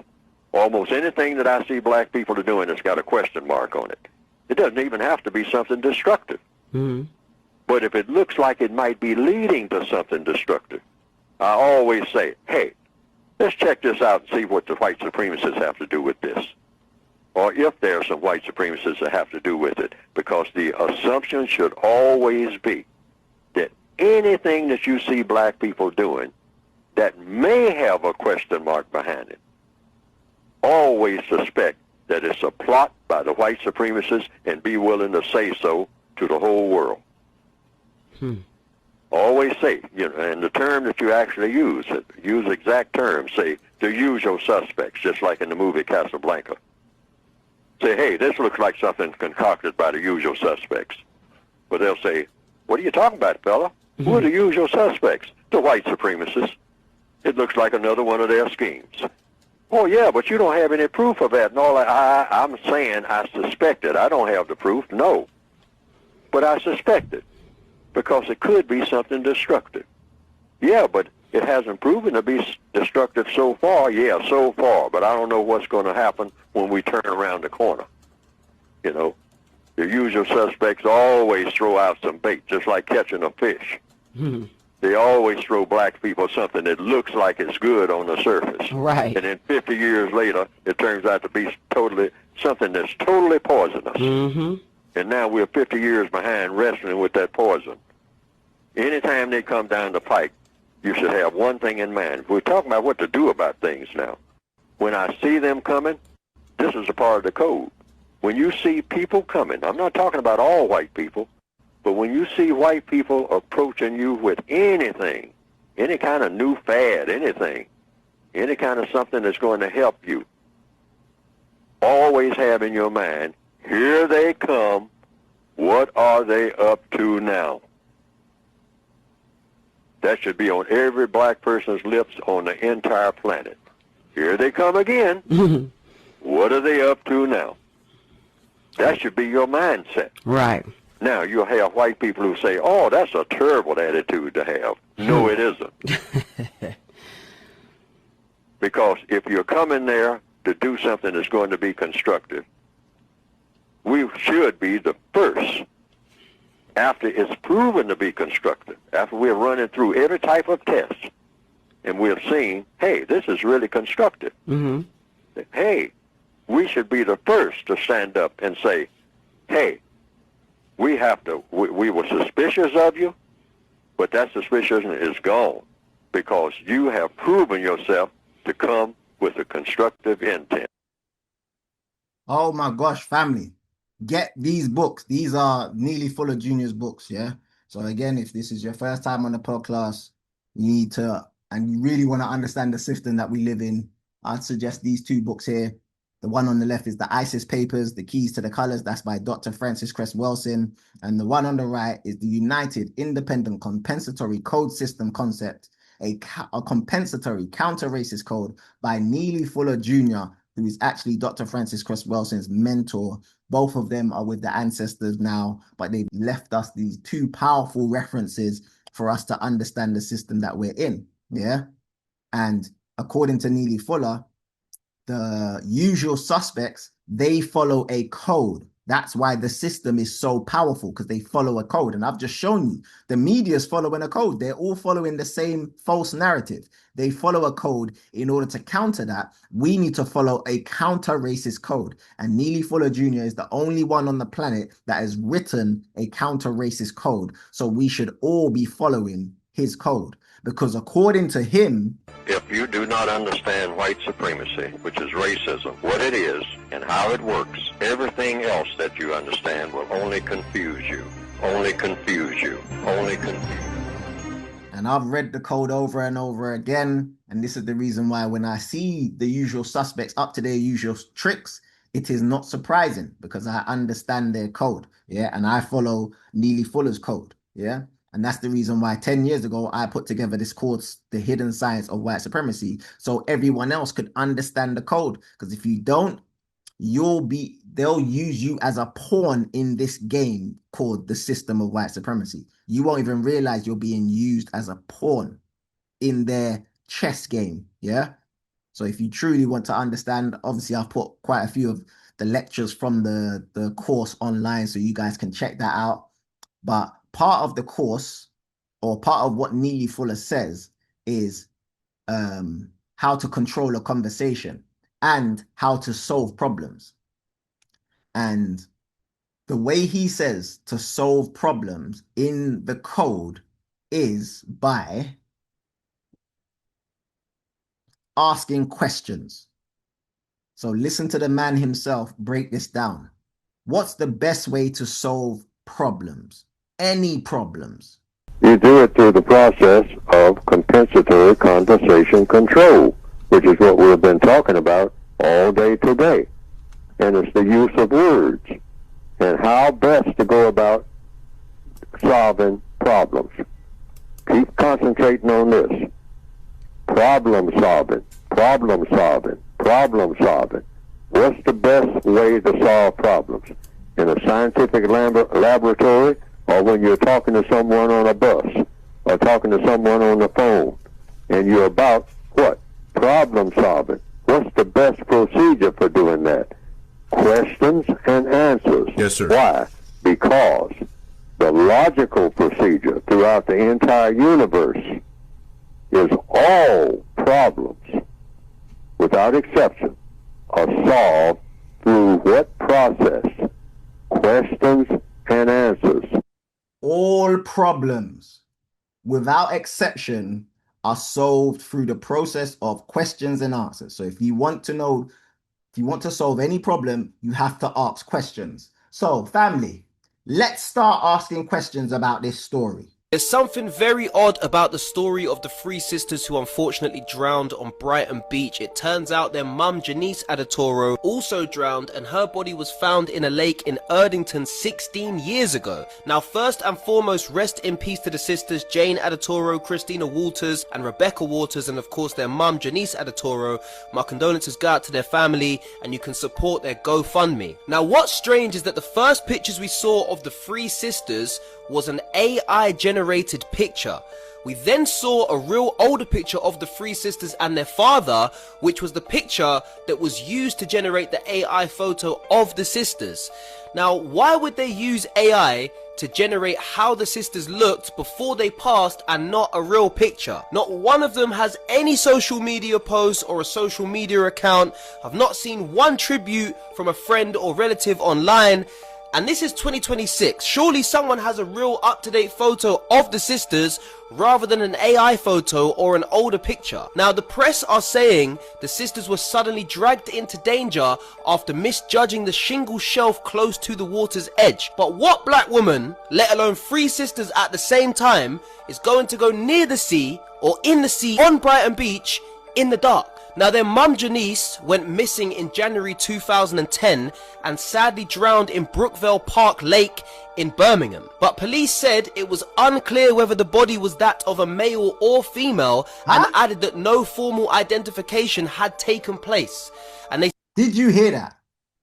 Almost anything that I see black people are doing has got a question mark on it. It doesn't even have to be something destructive. But if it looks like it might be leading to something destructive, I always say, hey, let's check this out and see what the white supremacists have to do with this. Or if there are some white supremacists that have to do with it. Because the assumption should always be that anything that you see black people doing that may have a question mark behind it, always suspect that it's a plot by the white supremacists and be willing to say so to the whole world. Always say, you know, and the term that you actually use exact terms, say the usual suspects, just like in the movie Casablanca. Say, hey, this looks like something concocted by the usual suspects. But they'll say, what are you talking about, fella? Who are the usual suspects? The white supremacists. It looks like another one of their schemes. Oh, yeah, but you don't have any proof of that and all that. I'm saying I suspect it. I don't have the proof, no. But I suspect it. Because it could be something destructive. Yeah, but it hasn't proven to be destructive so far. Yeah, so far. But I don't know what's going to happen when we turn around the corner. You know, the usual suspects always throw out some bait, just like catching a fish. They always throw black people something that looks like it's good on the surface. Right. And then 50 years later, it turns out to be something that's totally poisonous. And now we're 50 years behind wrestling with that poison. Anytime they come down the pike, you should have one thing in mind. We're talking about what to do about things now. When I see them coming, this is a part of the code. When you see people coming, I'm not talking about all white people, but when you see white people approaching you with anything, any kind of new fad, anything, any kind of something that's going to help you, always have in your mind, here they come, what are they up to now? That should be on every black person's lips on the entire planet. Here they come again. What are they up to now? That should be your mindset. Right. Now, you'll have white people who say, oh, that's a terrible attitude to have. No, it isn't. Because if you're coming there to do something that's going to be constructive, we should be the first, after it's proven to be constructive, after we're running through every type of test, and we've seen, hey, this is really constructive. Hey, we should be the first to stand up and say, hey, we were suspicious of you, but that suspicion is gone because you have proven yourself to come with a constructive intent. Oh my gosh, family. Get these books. These are Neely Fuller Jr.'s books, yeah? So again, if this is your first time on the podcast, you need to, and you really want to understand the system that we live in, I'd suggest these two books here. The one on the left is the ISIS Papers, The Keys to the Colors. That's by Dr. Francis Cress Welsing. And the one on the right is the United Independent Compensatory Code System Concept, a compensatory counter-racist code by Neely Fuller Jr., who is actually Dr. Francis Cress Welsing's mentor. Both of them are with the ancestors now, but they've left us these two powerful references for us to understand the system that we're in, yeah? And according to Neely Fuller, the usual suspects, they follow a code. That's why the system is so powerful, because they follow a code. And I've just shown you, the media is following a code. They're all following the same false narrative. They follow a code. In order to counter that, we need to follow a counter-racist code. And Neely Fuller Jr. is the only one on the planet that has written a counter-racist code. So we should all be following his code. Because according to him, if you do not understand white supremacy, which is racism, what it is and how it works, everything else that you understand will only confuse you, only confuse you, only confuse you. And I've read the code over and over again. And this is the reason why when I see the usual suspects up to their usual tricks, it is not surprising because I understand their code. Yeah. And I follow Neely Fuller's code. Yeah. And that's the reason why 10 years ago, I put together this course, The Hidden Science of White Supremacy, so everyone else could understand the code. Because if you don't, they'll use you as a pawn in this game called the system of white supremacy. You won't even realize you're being used as a pawn in their chess game. Yeah. So if you truly want to understand, obviously I've put quite a few of the lectures from the course online, so you guys can check that out. But part of the course, or part of what Neely Fuller says, is how to control a conversation and how to solve problems. And the way he says to solve problems in the code is by asking questions. So listen to the man himself break this down. What's the best way to solve problems? Any problems? You do it through the process of compensatory conversation control, which is what we've been talking about all day today. And it's the use of words and how best to go about solving problems. Keep concentrating on this. Problem solving, problem solving, problem solving. What's the best way to solve problems? In a scientific laboratory, or when you're talking to someone on a bus, or talking to someone on the phone, and you're about what? Problem solving. What's the best procedure for doing that? Questions and answers. Yes, sir. Why? Because the logical procedure throughout the entire universe is all problems, without exception, are solved through what process? questions and answers. All problems, without exception, are solved through the process of questions and answers. So if you want to know, if you want to solve any problem, you have to ask questions. So, family, let's start asking questions about this story. There's something very odd about the story of the three sisters who unfortunately drowned on Brighton Beach. It turns out their mum, Janice Adatoro, also drowned, and her body was found in a lake in Erdington 16 years ago. Now, first and foremost, rest in peace to the sisters Jane Adatoro, Christina Walters, and Rebecca Walters, and of course their mum, Janice Adatoro. My condolences go out to their family, and you can support their GoFundMe. Now, what's strange is that the first pictures we saw of the three sisters was an AI generated picture. We then saw a real older picture of the three sisters and their father, which was the picture that was used to generate the AI photo of the sisters. Now, why would they use AI to generate how the sisters looked before they passed and not a real picture? Not one of them has any social media posts or a social media account. I've not seen one tribute from a friend or relative online. And this is 2026. Surely someone has a real up-to-date photo of the sisters rather than an AI photo or an older picture. Now, the press are saying the sisters were suddenly dragged into danger after misjudging the shingle shelf close to the water's edge. But what black woman, let alone three sisters at the same time, is going to go near the sea or in the sea on Brighton Beach in the dark? Now, their mum Janice went missing in January 2010 and sadly drowned in Brookvale Park Lake in Birmingham. But police said it was unclear whether the body was that of a male or female, and added that no formal identification had taken place. And they Did you hear that?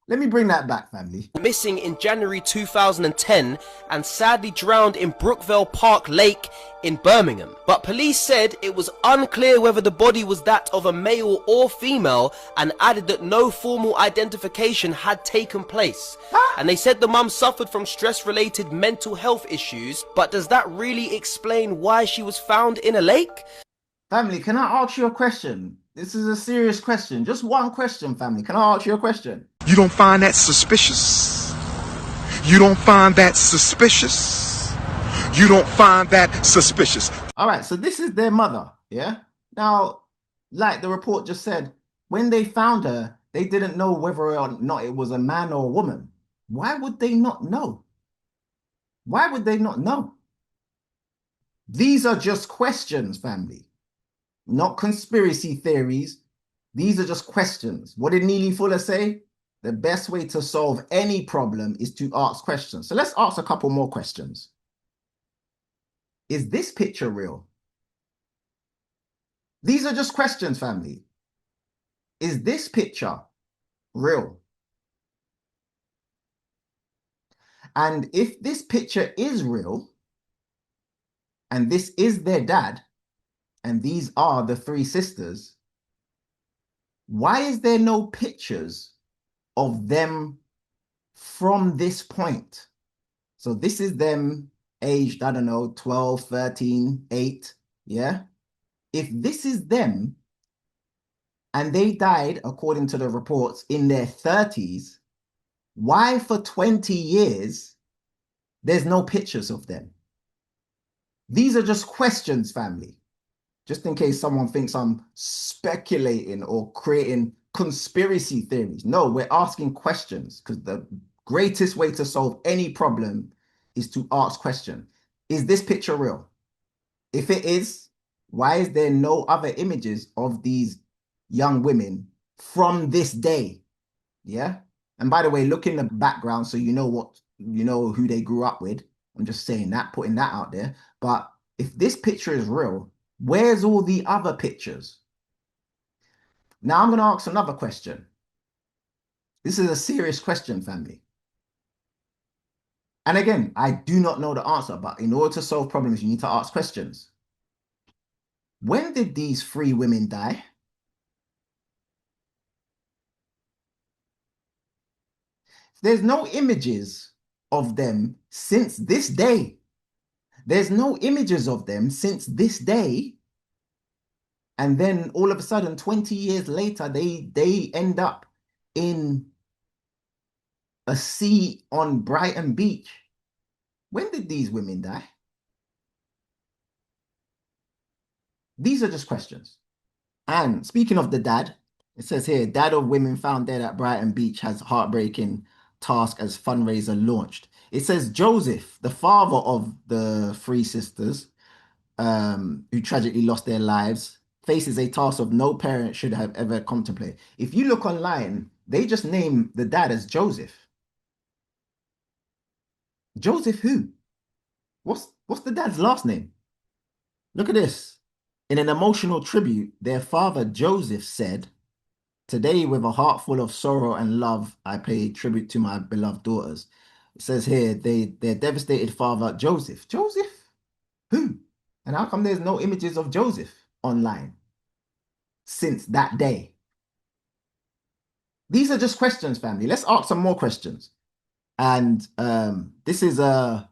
Let me bring that back, family. Missing in January 2010 and sadly drowned in Brookvale Park Lake in Birmingham. But police said it was unclear whether the body was that of a male or female, and added that no formal identification had taken place. And they said the mum suffered from stress-related mental health issues. But does that really explain why she was found in a lake? Family, can I ask you a question? This is a serious question. Just one question, family. Can I ask you a question? You don't find that suspicious? You don't find that suspicious? You don't find that suspicious? All right, so this is their mother, yeah? Now, like the report just said, when they found her, they didn't know whether or not it was a man or a woman. Why would they not know? Why would they not know? These are just questions, family. Not conspiracy theories. These are just questions. What did Neely Fuller say? The best way to solve any problem is to ask questions. So let's ask a couple more questions. Is this picture real? These are just questions, family. Is this picture real? And if this picture is real, and this is their dad, and these are the three sisters, why is there no pictures of them from this point? So this is them aged, I don't know, 12, 13, 8, yeah? If this is them, and they died, according to the reports, in their 30s, why for 20 years there's no pictures of them? These are just questions, family. Just in case someone thinks I'm speculating or creating conspiracy theories. No, we're asking questions, because the greatest way to solve any problem is to ask questions. Is this picture real? If it is, why is there no other images of these young women from this day? Yeah. And by the way, look in the background so you know who they grew up with. I'm just saying that, putting that out there. But if this picture is real, where's all the other pictures? Now I'm going to ask another question. This is a serious question, family. And again, I do not know the answer, but in order to solve problems, you need to ask questions. When did these three women die? There's no images of them since this day. There's no images of them since this day. And then all of a sudden, 20 years later, they end up in a sea on Brighton Beach. When did these women die? These are just questions. And speaking of the dad, it says here, dad of women found dead at Brighton Beach has heartbreaking task as fundraiser launched. It says Joseph, the father of the three sisters, who tragically lost their lives, faces a task of no parent should have ever contemplated. If you look online, they just name the dad as Joseph. Joseph who? What's the dad's last name? Look at this. In an emotional tribute, their father Joseph said, "Today, with a heart full of sorrow and love, I pay tribute to my beloved daughters." It says here, their devastated father Joseph. Joseph? Who? And how come there's no images of Joseph online since that day? These are just questions, family. Let's ask some more questions. And this is a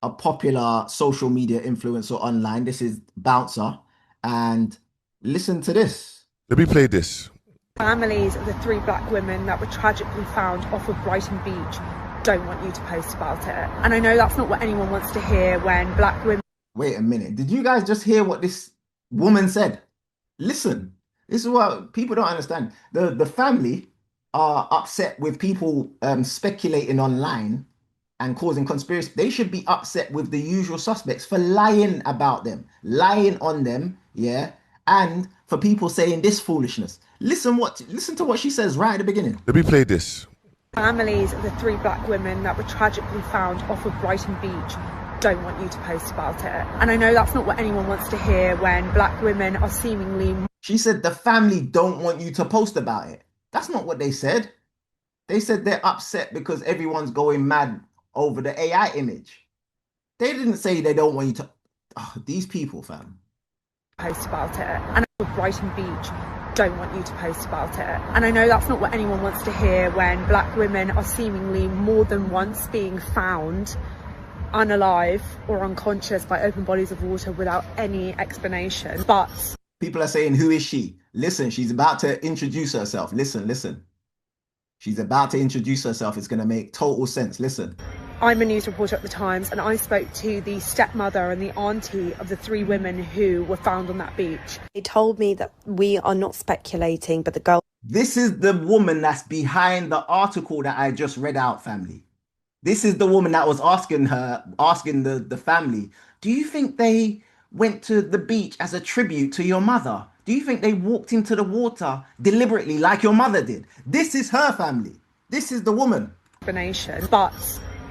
popular social media influencer online. This is Bouncer. And listen to this. Let me play this. Families of the three black women that were tragically found off of Brighton Beach don't want you to post about it. And I know that's not what anyone wants to hear when black women... Wait a minute. Did you guys just hear what this woman said? Listen, this is what people don't understand. The family are upset with people speculating online and causing conspiracy. They should be upset with the usual suspects for lying about them, lying on them, yeah, and for people saying this foolishness. Listen to what she says right at the beginning. Let me play this. Families of the three black women that were tragically found off of Brighton Beach don't want you to post about it. And I know that's not what anyone wants to hear when black women are seemingly... She said the family don't want you to post about it. That's not what they said. They said they're upset because everyone's going mad over the AI image. They didn't say they don't want you to... Oh, these people, fam. Post about it. And Brighton Beach don't want you to post about it. And I know that's not what anyone wants to hear when black women are seemingly more than once being found unalive or unconscious by open bodies of water without any explanation. But people are saying, who is she? Listen, she's about to introduce herself. Listen. She's about to introduce herself. It's going to make total sense. Listen. I'm a news reporter at the Times, and I spoke to the stepmother and the auntie of the three women who were found on that beach. They told me that we are not speculating, but the girl... This is the woman that's behind the article that I just read out, family. This is the woman that was asking the family, do you think they went to the beach as a tribute to your mother? Do you think they walked into the water deliberately like your mother did? This is her family. This is the woman. But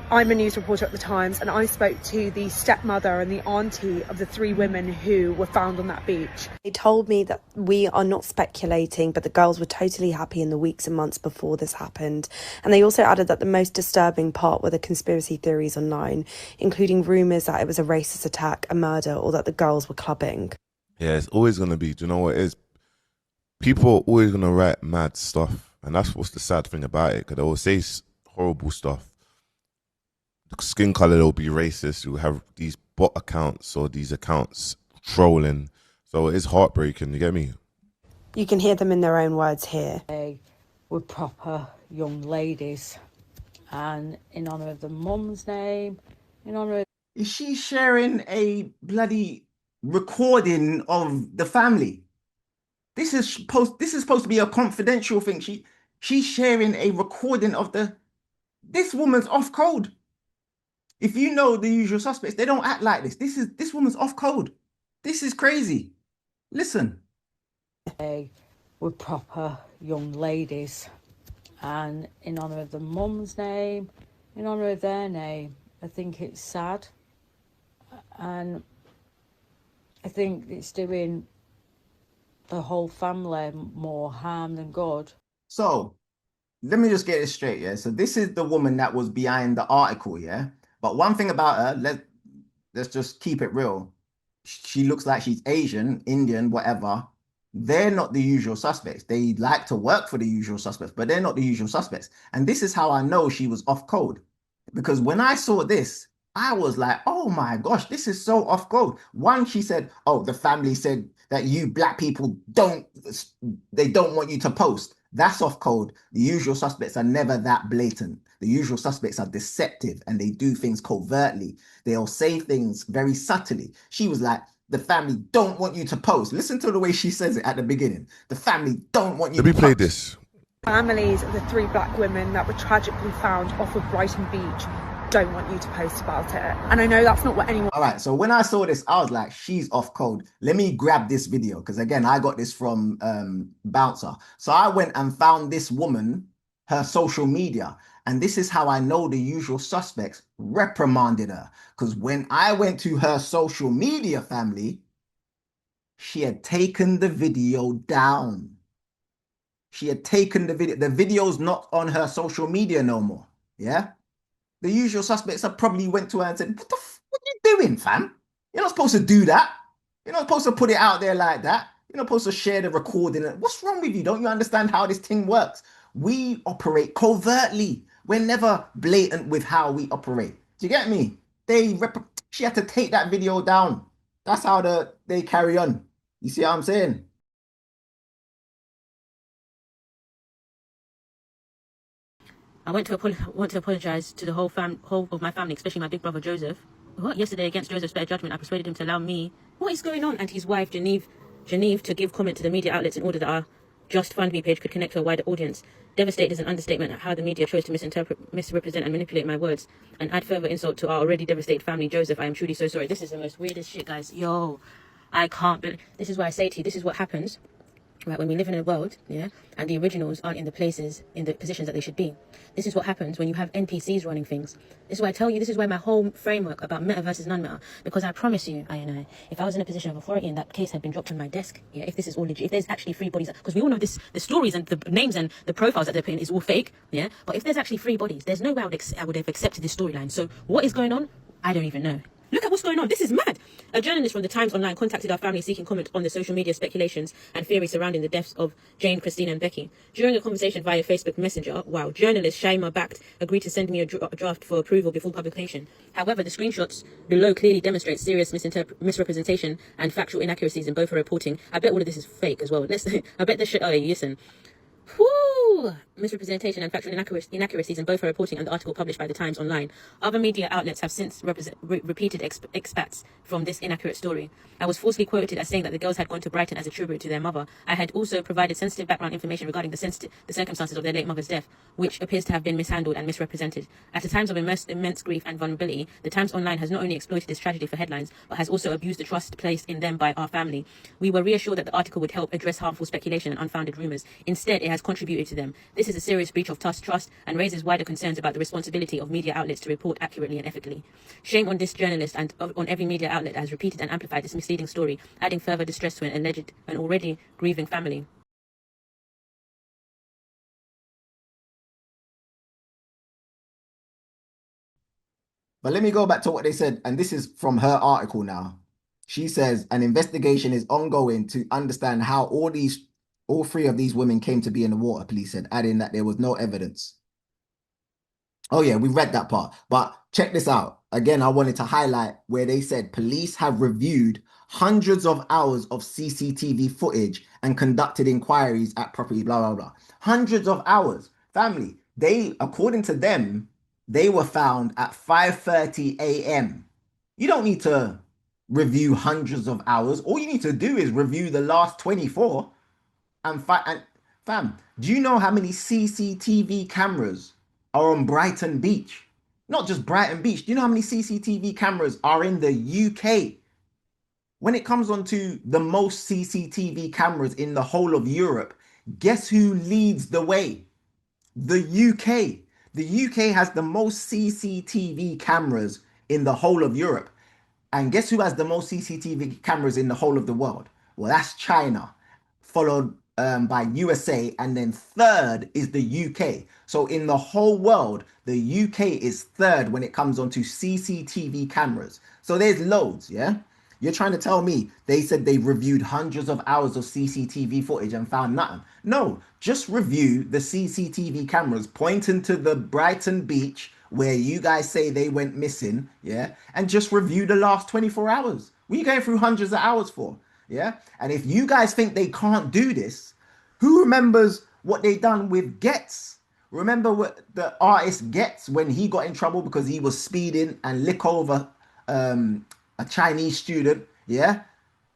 I'm a news reporter at the Times, and I spoke to the stepmother and the auntie of the three women who were found on that beach. They told me that we are not speculating, but the girls were totally happy in the weeks and months before this happened. And they also added that the most disturbing part were the conspiracy theories online, including rumours that it was a racist attack, a murder, or that the girls were clubbing. Yeah, it's always going to be. Do you know what it is? People are always going to write mad stuff. And that's what's the sad thing about it, because they will say horrible stuff. The skin color, they'll be racist. You'll have these bot accounts or these accounts trolling. So it is heartbreaking, you get me? You can hear them in their own words here. They were proper young ladies. And in honour of the mum's name, in honour of... Is she sharing a bloody recording of the family? This is supposed to be a confidential thing. She's sharing a recording of this woman's off code. If you know the usual suspects, they don't act like this. This woman's off code. This is crazy. Listen. They were proper young ladies. And in honour of the mum's name, in honour of their name, I think it's sad. And I think it's doing the whole family more harm than good. So, let me just get this straight, yeah? So this is the woman that was behind the article, yeah? But one thing about her, let's just keep it real. She looks like she's Asian, Indian, whatever. They're not the usual suspects. They like to work for the usual suspects, but they're not the usual suspects. And this is how I know she was off code. Because when I saw this, I was like, oh my gosh, this is so off code. One, she said, oh, the family said that you black people don't want you to post. That's off code. The usual suspects are never that blatant. The usual suspects are deceptive and they do things covertly. They'll say things very subtly. She was like, the family don't want you to post. Listen to the way she says it at the beginning. The family don't want you Let me to play post. this. Families of the 3 black women that were tragically found off of Brighton Beach don't want you to post about it. And I know that's not what anyone... All right, so when I saw this, I was like, she's off code. Let me grab this video, because again, I got this from Bouncer. So I went and found this woman, her social media, and this is how I know the usual suspects reprimanded her. Because when I went to her social media, family, she had taken the video down. She had taken the video. The video's not on her social media no more. Yeah? The usual suspects have probably went to her and said, what are you doing, fam? You're not supposed to do that. You're not supposed to put it out there like that. You're not supposed to share the recording. What's wrong with you? Don't you understand how this thing works? We operate covertly. We're never blatant with how we operate. Do you get me? She had to take that video down. That's how they carry on. You see what I'm saying? I want to apologize to the whole of my family, especially my big brother Joseph. What yesterday, against Joseph's better judgment, I persuaded him to allow me. What is going on? And his wife Genevieve to give comment to the media outlets in order that our Just Fund Me page could connect to a wider audience. Devastated is an understatement at how the media chose to misrepresent and manipulate my words and add further insult to our already devastated family. Joseph, I am truly so sorry. This is the most weirdest shit, guys. Yo, I can't believe. This is why I say to you, this is what happens. Right, when we live in a world, yeah, and the originals aren't in the positions that they should be. This is what happens when you have NPCs running things. This is why I tell you, this is why my whole framework about meta versus non-meta, because I promise you, if I was in a position of authority and that case had been dropped on my desk, yeah, if this is all legit, if there's actually 3 bodies, because we all know the stories and the names and the profiles that they're putting is all fake, yeah, but if there's actually 3 bodies, there's no way I would have accepted this storyline. So what is going on? I don't even know. Look at what's going on. This is mad. A journalist from the Times Online contacted our family seeking comment on the social media speculations and theories surrounding the deaths of Jane, Christina and Becky. During a conversation via Facebook Messenger, journalist Shaima Bakht agreed to send me a draft for approval before publication. However, the screenshots below clearly demonstrate serious misrepresentation and factual inaccuracies in both her reporting. I bet all of this is fake as well. I bet this shit... Oh, listen. Whoo! Misrepresentation and factual inaccuracies in both her reporting and the article published by the Times Online. Other media outlets have since repeated expats from this inaccurate story. I was falsely quoted as saying that the girls had gone to Brighton as a tribute to their mother. I had also provided sensitive background information regarding the circumstances of their late mother's death, which appears to have been mishandled and misrepresented. At a time of immense grief and vulnerability, the Times Online has not only exploited this tragedy for headlines, but has also abused the trust placed in them by our family. We were reassured that the article would help address harmful speculation and unfounded rumours. Instead, it has contributed to them. This is a serious breach of trust and raises wider concerns about the responsibility of media outlets to report accurately and ethically. Shame on this journalist and on every media outlet that has repeated and amplified this misleading story, adding further distress to an already grieving family. But let me go back to what they said, and this is from her article now. She says an investigation is ongoing to understand how all 3 of these women came to be in the water, police said, adding that there was no evidence. Oh yeah, we read that part. But check this out. Again, I wanted to highlight where they said police have reviewed hundreds of hours of CCTV footage and conducted inquiries at property, blah, blah, blah. Hundreds of hours. Family, according to them, they were found at 5:30 a.m. You don't need to review hundreds of hours. All you need to do is review the last 24 and fam, do you know how many CCTV cameras are on Brighton Beach? Not just Brighton Beach. Do you know how many CCTV cameras are in the UK? When it comes on to the most CCTV cameras in the whole of Europe, guess who leads the way? The UK. The UK has the most CCTV cameras in the whole of Europe. And guess who has the most CCTV cameras in the whole of the world? Well, that's China, followed by USA, and then third is the UK. So in the whole world, the UK is third when it comes onto CCTV cameras. So there's loads, yeah? You're trying to tell me they said they reviewed hundreds of hours of CCTV footage and found nothing? No, just review the CCTV cameras pointing to the Brighton beach where you guys say they went missing, yeah? And just review the last 24 hours. What are you going through hundreds of hours for? Yeah. And if you guys think they can't do this, who remembers what they done with Getz. Remember what the artist Getz when he got in trouble because he was speeding and lick over a Chinese student? Yeah,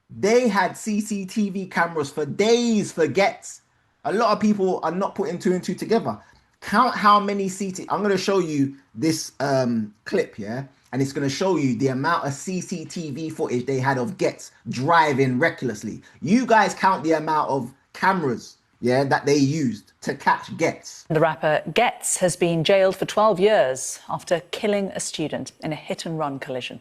they had CCTV cameras for days for Getz. A lot of people are not putting two and two together. Count how many CCTV. I'm going to show you this clip, yeah? And it's going to show you the amount of CCTV footage they had of Getz driving recklessly. You guys count the amount of cameras, yeah, that they used to catch Getz. The rapper Getz has been jailed for 12 years after killing a student in a hit-and-run collision.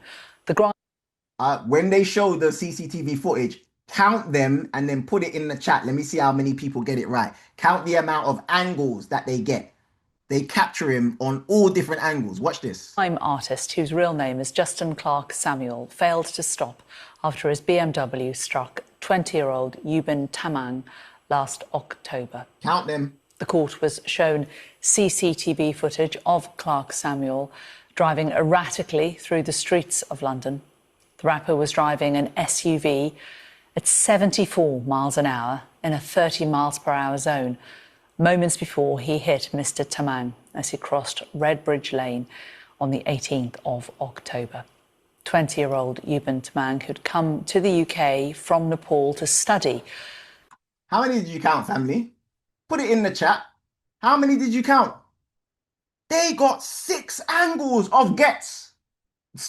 When they show the CCTV footage, count them and then put it in the chat. Let me see how many people get it right. Count the amount of angles that they get. They capture him on all different angles. Watch this. Crime artist, whose real name is Justin Clark Samuel, failed to stop after his BMW struck 20-year-old Yubin Tamang last October. Count them. The court was shown CCTV footage of Clark Samuel driving erratically through the streets of London. The rapper was driving an SUV at 74 miles an hour in a 30 miles per hour zone moments before he hit Mr. Tamang as he crossed Redbridge Lane on the 18th of October. 20-year-old Yubin Tamang, who'd come to the UK from Nepal to study. How many did you count, family? Put it in the chat. How many did you count? They got 6 angles of Getz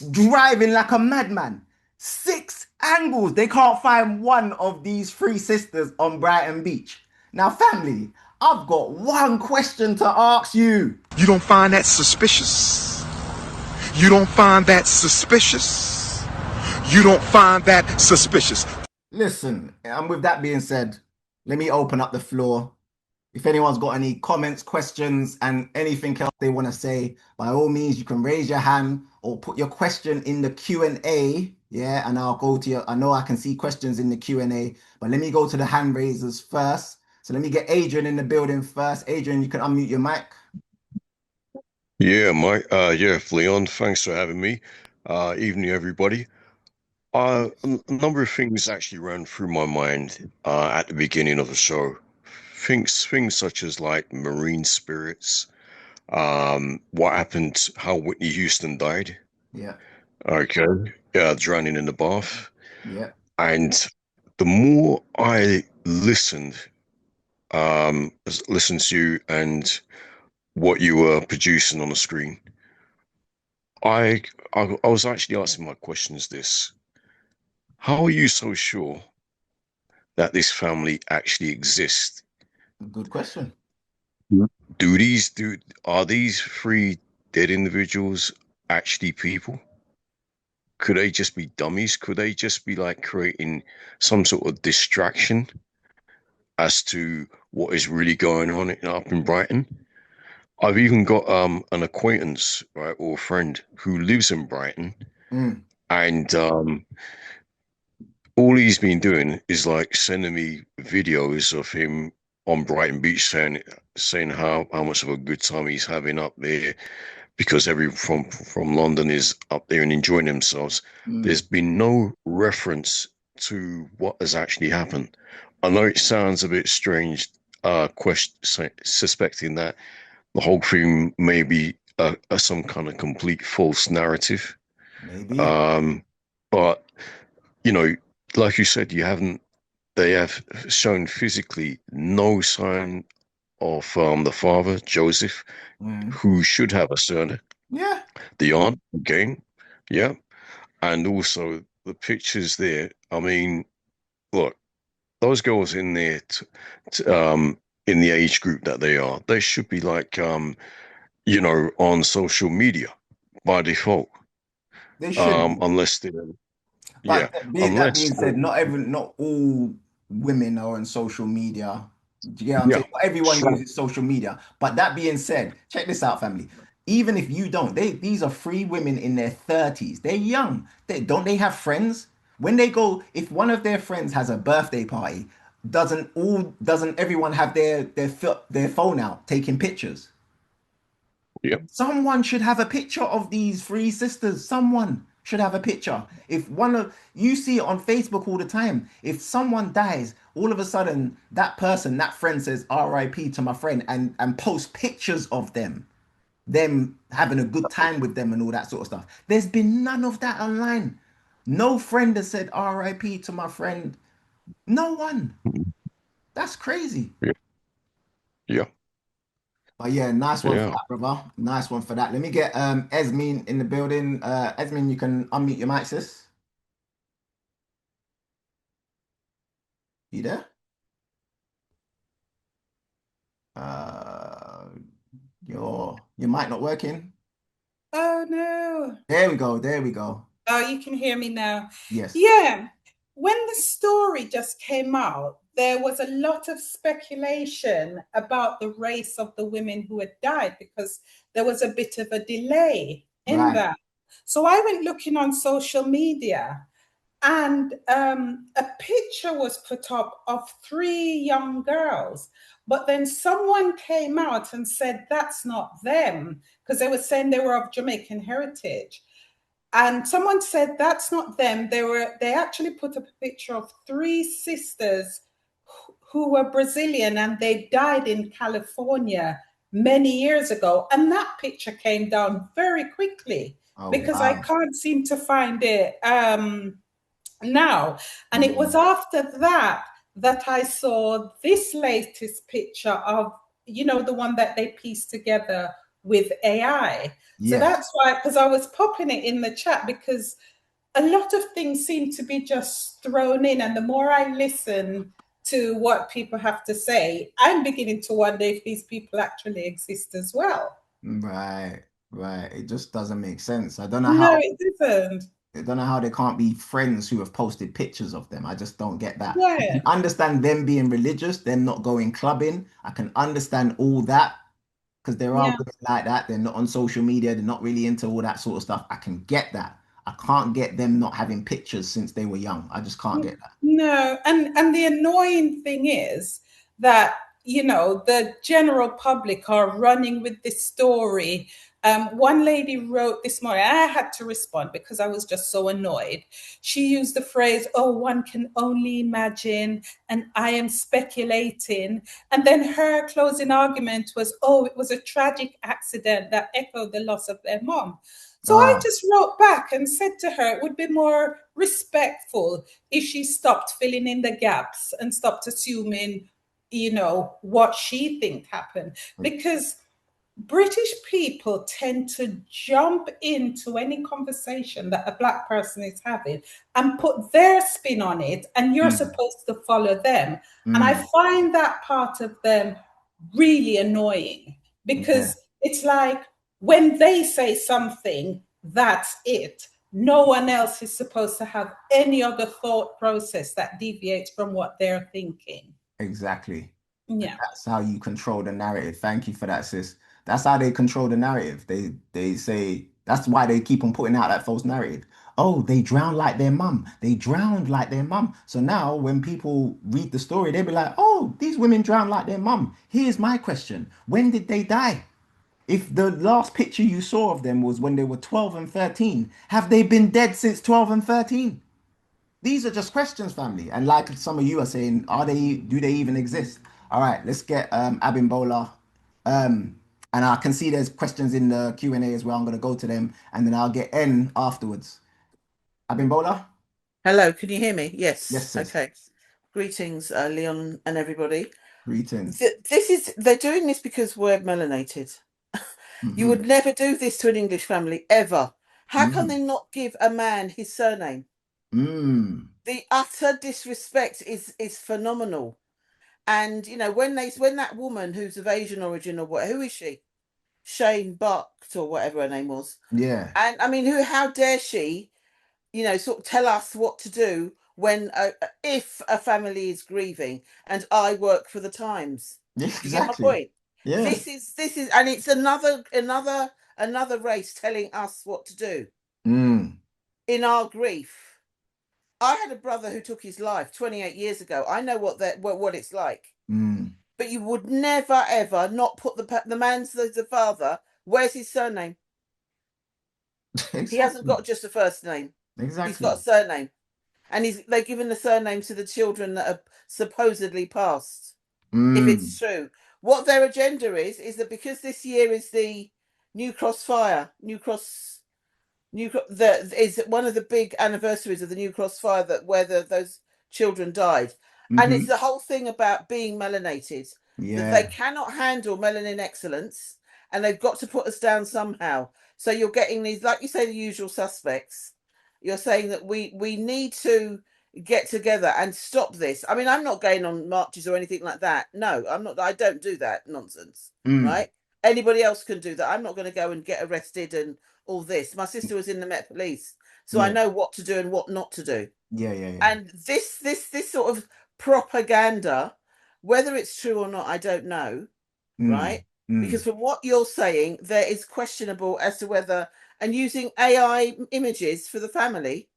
driving like a madman. 6 angles. They can't find one of these 3 sisters on Brighton Beach. Now, family, I've got one question to ask you. You don't find that suspicious? You don't find that suspicious? You don't find that suspicious? Listen, and with that being said, let me open up the floor. If anyone's got any comments, questions, and anything else they want to say, by all means, you can raise your hand or put your question in the Q&A. Yeah, and I'll go to your, I know I can see questions in the Q&A, but let me go to the hand raisers first. So let me get Adrian in the building first. Adrian, you can unmute your mic. Yeah, Mike. Yeah, Leon, thanks for having me. Evening, everybody. A number of things actually ran through my mind at the beginning of the show. Things such as like marine spirits, what happened, how Whitney Houston died. Yeah. Okay. Drowning in the bath. Yeah. And the more I listened to you and what you were producing on the screen, I was actually asking my questions this. How are you so sure that this family actually exists? Good question. Are these 3 dead individuals actually people? Could they just be dummies? Could they just be like creating some sort of distraction as to what is really going on up in Brighton? I've even got an acquaintance, right, or a friend who lives in Brighton, and all he's been doing is like sending me videos of him on Brighton Beach saying how much of a good time he's having up there because everyone from London is up there and enjoying themselves. There's been no reference to what has actually happened. I know it sounds a bit strange, suspecting that the whole thing may be some kind of complete false narrative. Maybe. But, you know, like you said, they have shown physically no sign of the father, Joseph, who should have a surname. Yeah. The aunt, again. Yeah. And also the pictures there. I mean, look, those girls in there, in the age group that they should be like, you know, on social media by default. They should unless they're, But that being said, not all women are on social media. Do you get what I'm saying? Not everyone uses social media. But that being said, check this out, family. Even if you don't, these are 3 women in their 30s. They're young. Don't they have friends? When they go, if one of their friends has a birthday party, doesn't everyone have their phone out taking pictures? Yep. Someone should have a picture of these 3 sisters. Someone. should have a picture. If one of you see it on Facebook all the time, if someone dies, all of a sudden that person, that friend says R.I.P to my friend and post pictures of them having a good time with them and all that sort of stuff. There's been none of that online. No friend has said R.I.P to my friend. No one. That's crazy. Yeah. Yeah. But yeah, nice one for Yeah. that, brother. Nice one for that. Let me get Esmeen in the building. Esmeen, you can unmute your mic, sis. You there? Uh, your mic not working. Oh no. There we go. There we go. Oh, you can hear me now. Yes. Yeah. When the story just came out, there was a lot of speculation about the race of the women who had died because there was a bit of a delay in Right. that. So I went looking on social media and a picture was put up of three young girls. But then someone came out and said that's not them because they were saying they were of Jamaican heritage. And someone said that's not them. They actually put up a picture of three sisters who were Brazilian and they died in California many years ago. And that picture came down very quickly because I wow. can't seem to find it now. And it was after that that I saw this latest picture of, the one that they pieced together with AI. So Yes. that's why, because I was popping it in the chat because a lot of things seem to be just thrown in. And the more I listen to what people have to say, I'm beginning to wonder if these people actually exist as well. Right. Right. It just doesn't make sense. I don't know No, how. it doesn't. I don't know how they can't be friends who have posted pictures of them. I just don't get that. I Yeah. can understand them being religious, them not going clubbing. I can understand all that because there are Yeah. women like that. They're not on social media. They're not really into all that sort of stuff. I can get that. I can't get them not having pictures since they were young. I just can't get that. No, and the annoying thing is that the general public are running with this story. One lady wrote this morning, I had to respond because I was just so annoyed. She used the phrase, "Oh, one can only imagine," and "I am speculating." And then her closing argument was, "Oh, it was a tragic accident that echoed the loss of their mom." So I just wrote back and said to her, it would be more respectful if she stopped filling in the gaps and stopped assuming, what she think happened. Because British people tend to jump into any conversation that a Black person is having and put their spin on it, and you're supposed to follow them. And I find that part of them really annoying because it's like when they say something, that's it. No one else is supposed to have any other thought process that deviates from what they're thinking. Exactly. Yeah. That's how you control the narrative. Thank you for that, sis. That's how they control the narrative. They say that's why they keep on putting out that false narrative. Oh, they drowned like their mum. They drowned like their mum. So now when people read the story, they'll be like, oh, these women drowned like their mum. Here's my question. When did they die? If the last picture you saw of them was when they were 12 and 13, have they been dead since 12 and 13? These are just questions, family. And like some of you are saying, do they even exist? All right, let's get Abimbola. And I can see there's questions in the Q&A as well. I'm gonna go to them and then I'll get N afterwards. Abimbola? Hello, can you hear me? Yes, Yes. sis. Okay. Greetings, Leon and everybody. Greetings. They're doing this because we're melanated. You would never do this to an English family, ever. How can they not give a man his surname? The utter disrespect is phenomenal. And when that woman who's of Asian origin or what, who is she? Shane Bucked or whatever her name was. Yeah. And I mean, how dare she, sort of tell us what to do when if a family is grieving and I work for the Times. Yeah, Do you get my exactly. point? Yeah. This is and it's another race telling us what to do in our grief. I had a brother who took his life 28 years ago. I know what it's like. But you would never ever not put the man's the father. Where's his surname? He hasn't got just a first name. He's got a surname. And they're giving the surname to the children that are supposedly passed. If it's true. What their agenda is that because this year is the New Cross fire, is one of the big anniversaries of the New Cross fire where those children died. And it's the whole thing about being melanated. That they cannot handle melanin excellence and they've got to put us down somehow. So you're getting these, like you say, the usual suspects. You're saying that we need to get together and stop this. I mean, I'm not going on marches or anything like that. No, I'm not. I don't do that nonsense. Right? Anybody else can do that. I'm not going to go and get arrested and all this. My sister was in the Met Police, so I know what to do and what not to do. Yeah. And this sort of propaganda, whether it's true or not, I don't know. Right? Because from what you're saying, there is questionable as to whether and using AI images for the family.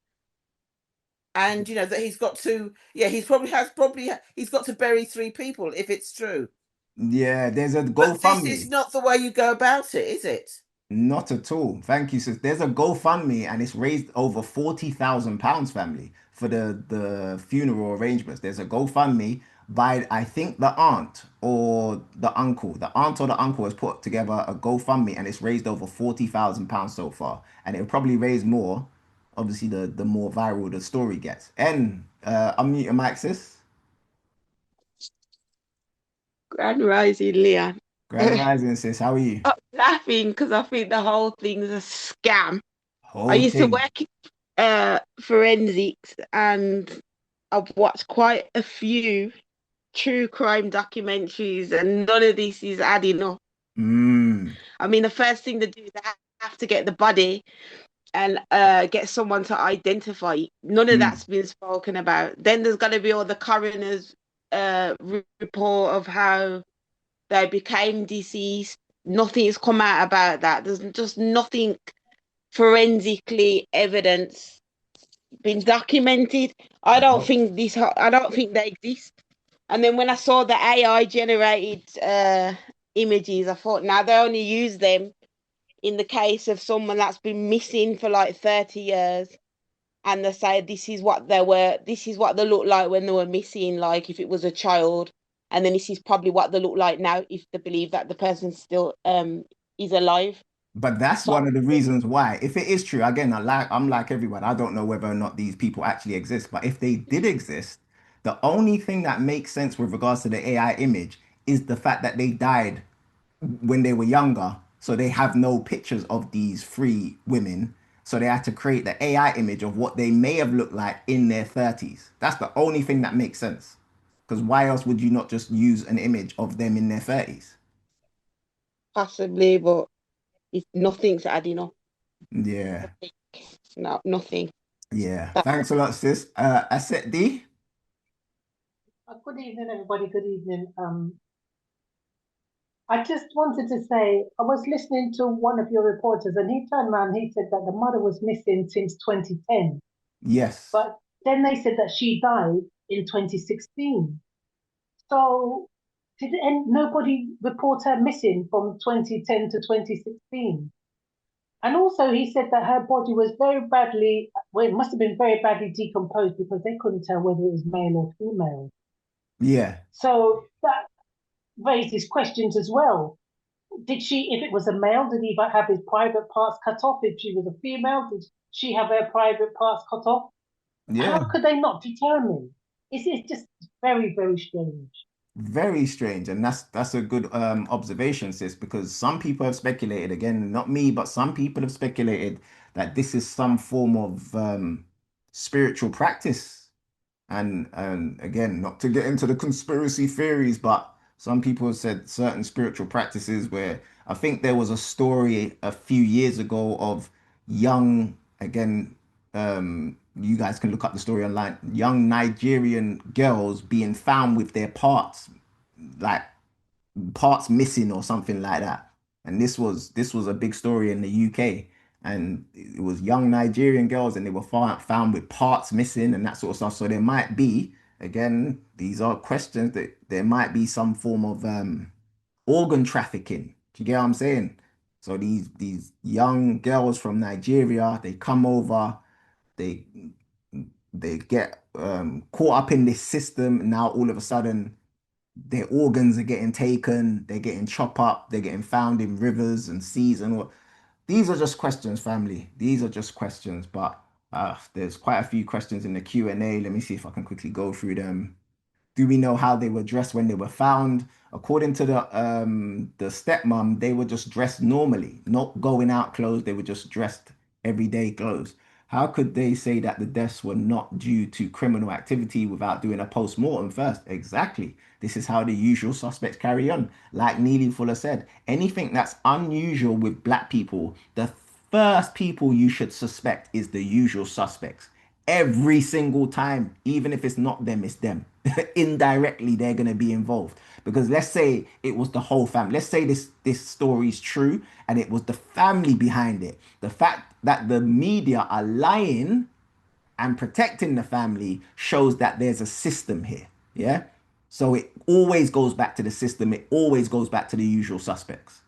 And that he's got to, he's got to bury 3 people if it's true. Yeah, there's a But this is GoFundMe. not the way you go about it, is it? Not at all. Thank you, sis. There's a GoFundMe and it's raised over £40,000, family, for the funeral arrangements. There's a GoFundMe by I think the aunt or the uncle. The aunt or the uncle has put together a GoFundMe and it's raised over £40,000 so far. And it'll probably raise more. Obviously, the more viral the story gets. And unmute your mic, sis. Grand Rising, Leon. Grand Rising, sis. How are you? I'm laughing because I think the whole thing's a scam. Whole I used thing. to work in forensics and I've watched quite a few true crime documentaries and none of this is adding up. I mean, the first thing to do is they have to get the body and get someone to identify it. None of that's been spoken about. Then there's going to be all the coroner's report of how they became deceased. Nothing has come out about that. There's just nothing forensically evidence been documented. I don't think they exist. And then when I saw the AI generated images, I thought now they only use them in the case of someone that's been missing for like 30 years. And they say this is what they looked like when they were missing, like if it was a child. And then this is probably what they look like now if they believe that the person still is alive. But that's one of the reasons why, if it is true, again, I'm like everyone, I don't know whether or not these people actually exist. But if they did exist, the only thing that makes sense with regards to the AI image is the fact that they died when they were younger. So they have no pictures of these 3 women. So they had to create the AI image of what they may have looked like in their 30s. That's the only thing that makes sense. Because why else would you not just use an image of them in their 30s? Possibly, but nothing's adding up. Yeah. No, nothing. Yeah. Thanks a lot, sis. Asset D. Good evening, everybody. Good evening. I just wanted to say, I was listening to one of your reporters and he turned around and he said that the mother was missing since 2010. Yes. But then they said that she died in 2016. So did nobody report her missing from 2010 to 2016? And also he said that her body was it must have been very badly decomposed because they couldn't tell whether it was male or female. Yeah. So that raises questions as well. Did she, if it was a male, did he have his private parts cut off? If she was a female, did she have her private parts cut off? Yeah. How could they not determine? It's just very, very strange. Very strange, and that's a good observation, sis, because some people have speculated, again, not me, but some people have speculated that this is some form of spiritual practice. And again, not to get into the conspiracy theories, but some people have said certain spiritual practices where I think there was a story a few years ago of young, again, you guys can look up the story online, young Nigerian girls being found with their like parts missing or something like that. And this was a big story in the UK. And it was young Nigerian girls and they were found with parts missing and that sort of stuff. So there might be, again, these are questions that there might be some form of organ trafficking. Do you get what I'm saying? So these young girls from Nigeria, they come over, they get caught up in this system, and now all of a sudden their organs are getting taken, they're getting chopped up, they're getting found in rivers and seas and what. These are just questions, family. These are just questions, but there's quite a few questions in the Q&A. Let me see if I can quickly go through them. Do we know how they were dressed when they were found? According to the stepmom, they were just dressed normally, not going out clothes. They were just dressed everyday clothes. How could they say that the deaths were not due to criminal activity without doing a post-mortem first? Exactly. This is how the usual suspects carry on. Like Neely Fuller said, anything that's unusual with black people, the first people you should suspect is the usual suspects. Every single time, even if it's not them, it's them. Indirectly, they're going to be involved. Because let's say it was the whole family. Let's say this story is true and it was the family behind it. The fact that the media are lying and protecting the family shows that there's a system here. Yeah. So it always goes back to the system. It always goes back to the usual suspects.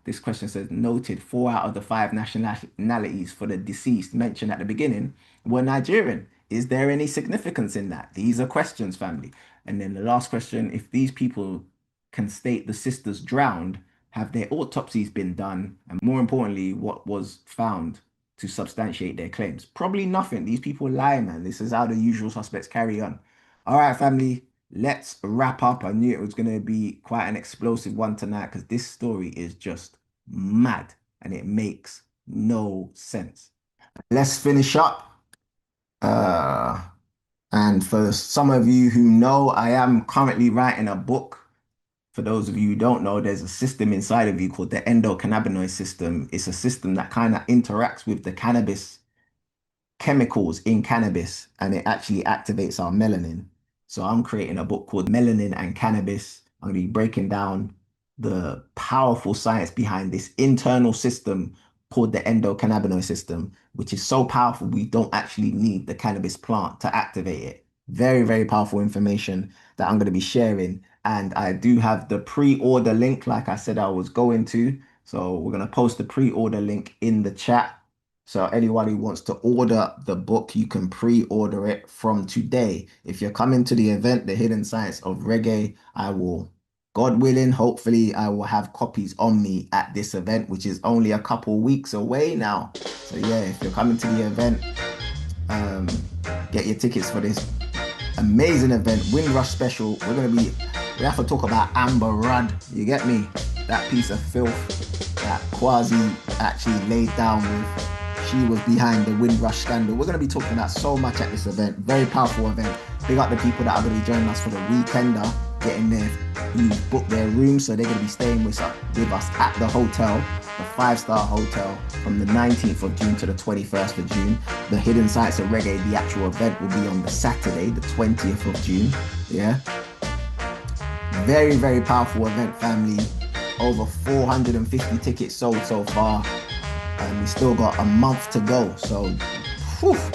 This question says, noted 4 out of the 5 nationalities for the deceased mentioned at the beginning were Nigerian. Is there any significance in that? These are questions, family. And then the last question, if these people can state the sisters drowned, have their autopsies been done? And more importantly, what was found to substantiate their claims? Probably nothing. These people lie, man. This is how the usual suspects carry on. All right, family. Let's wrap up. I knew it was going to be quite an explosive one tonight because this story is just mad and it makes no sense. Let's finish up. And for some of you who know, I am currently writing a book. For those of you who don't know, there's a system inside of you called the endocannabinoid system. It's a system that kind of interacts with the cannabis chemicals in cannabis and it actually activates our melanin. So I'm creating a book called Melanin and Cannabis. I'm going to be breaking down the powerful science behind this internal system called the endocannabinoid system, which is so powerful we don't actually need the cannabis plant to activate it. Very, very powerful information that I'm going to be sharing. And I do have the pre-order link, like I said I was going to. So we're going to post the pre-order link in the chat. So anyone who wants to order the book, you can pre-order it from today. If you're coming to the event, The Hidden Science of Reggae, I will, God willing, hopefully I will have copies on me at this event, which is only a couple weeks away now. So yeah, if you're coming to the event, get your tickets for this amazing event, Windrush special. We have to talk about Amber Rudd. You get me? That piece of filth that Kwasi actually laid down with. She was behind the Windrush scandal. We're going to be talking about so much at this event. Very powerful event. Big up the people that are going to be joining us for the weekender, getting there, who booked their rooms. So they're going to be staying with us at the hotel, the 5-star hotel, from the 19th of June to the 21st of June. The Hidden Sites of Reggae, the actual event, will be on the Saturday, the 20th of June. Yeah. Very, very powerful event, family. Over 450 tickets sold so far. And we still got a month to go, so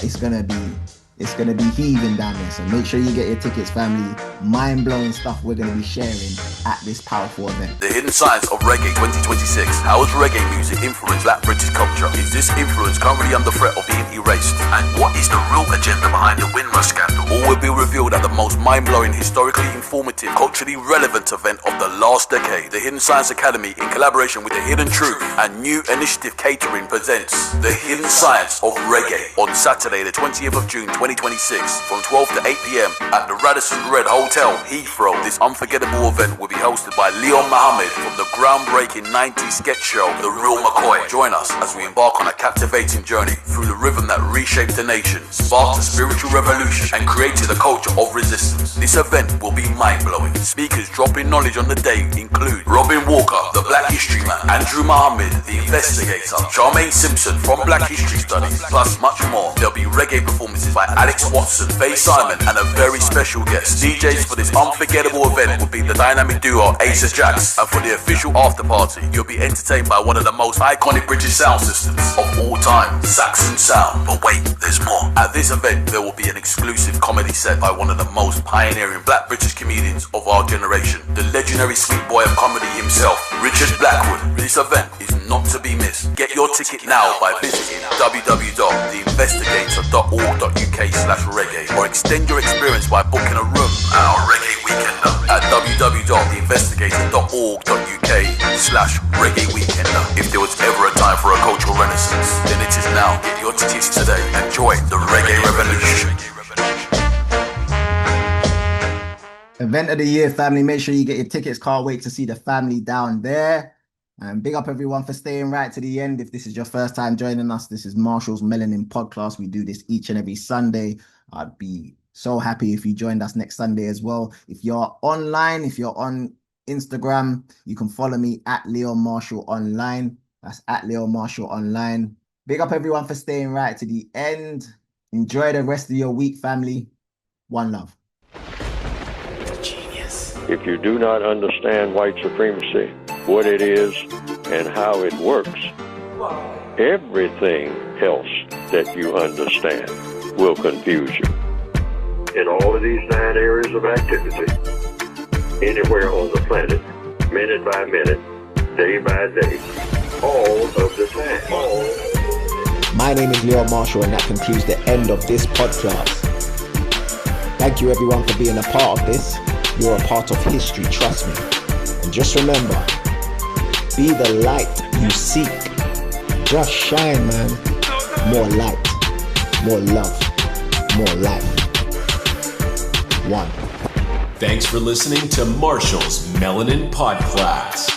it's gonna be heaving down there. So make sure you get your tickets, family. Mind-blowing stuff we're gonna be sharing at this powerful event. The Hidden Science of Reggae 2026. How has reggae music influenced Black British culture? Is this influence currently under threat of being erased? And what is the real agenda behind the Windrush scandal? All will be revealed at the most mind-blowing, historically informative, culturally relevant event of the last decade. The Hidden Science Academy, in collaboration with The Hidden Truth and New Initiative Catering, presents The Hidden Science of Reggae on Saturday, the 20th of June 2026 from 12 to 8 p.m. at the Radisson Red Hotel, Heathrow. This unforgettable event will be hosted by Leon Mohammed from the groundbreaking 90s sketch show The Real McCoy. Join us as we embark on a captivating journey through the rhythm that reshaped the nation, sparked a spiritual revolution, and created a culture of resistance. This event will be mind-blowing. Speakers dropping knowledge on the day include Robin Walker, the Black History Man, Andrew Muhammad, the investigator, Charmaine Simpson from Black History Studies, plus much more. There'll be reggae performances by Alex Watson, Faye Simon, and a very special guest. DJs for this unforgettable event will be the dynamic duo Ace Jacks, and for the official after party, you'll be entertained by one of the most iconic British sound systems of all time, Saxon Sound. But wait, there's more. At this event, there will be an exclusive comedy set by one of the most pioneering black British comedians of our generation, the legendary sweet boy of comedy himself, Richard Blackwood. This event is not to be missed. Get your ticket now by visiting www.theinvestigator.org.uk/reggae, or extend your experience by booking a room at our Reggae Weekender at www.theinvestigator.org.uk/reggae weekender. If there was ever a time for a cultural renaissance, then it is now. Get your tickets today and join the Reggae Revolution. Event of the year, family. Make sure you get your tickets. Can't wait to see the family down there. And big up everyone for staying right to the end. If this is your first time joining us, this is Marshall's Melanin Podcast. We do this each and every Sunday. I'd be so happy if you joined us next Sunday as well. If you're online, if you're on Instagram, you can follow me at Leon Marshall Online. That's at Leon Marshall Online. Big up everyone for staying right to the end. Enjoy the rest of your week, family. One love. If you do not understand white supremacy, what it is and how it works, everything else that you understand will confuse you. In all of these 9 areas of activity, anywhere on the planet, minute by minute, day by day, all of the time. My name is Leon Marshall, and that concludes the end of this podcast. Thank you everyone for being a part of this. You're a part of history, trust me. And just remember, be the light you seek. Just shine, man. More light, more love, more life. One. Thanks for listening to Marshall's Melanin Podcast.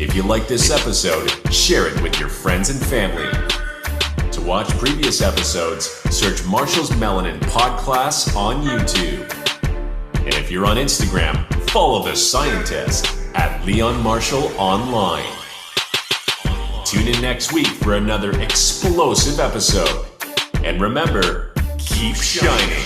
If you like this episode, share it with your friends and family. To watch previous episodes, search Marshall's Melanin Podcast on YouTube. And if you're on Instagram, follow the scientist at Leon Marshall Online. Tune in next week for another explosive episode. And remember, keep shining.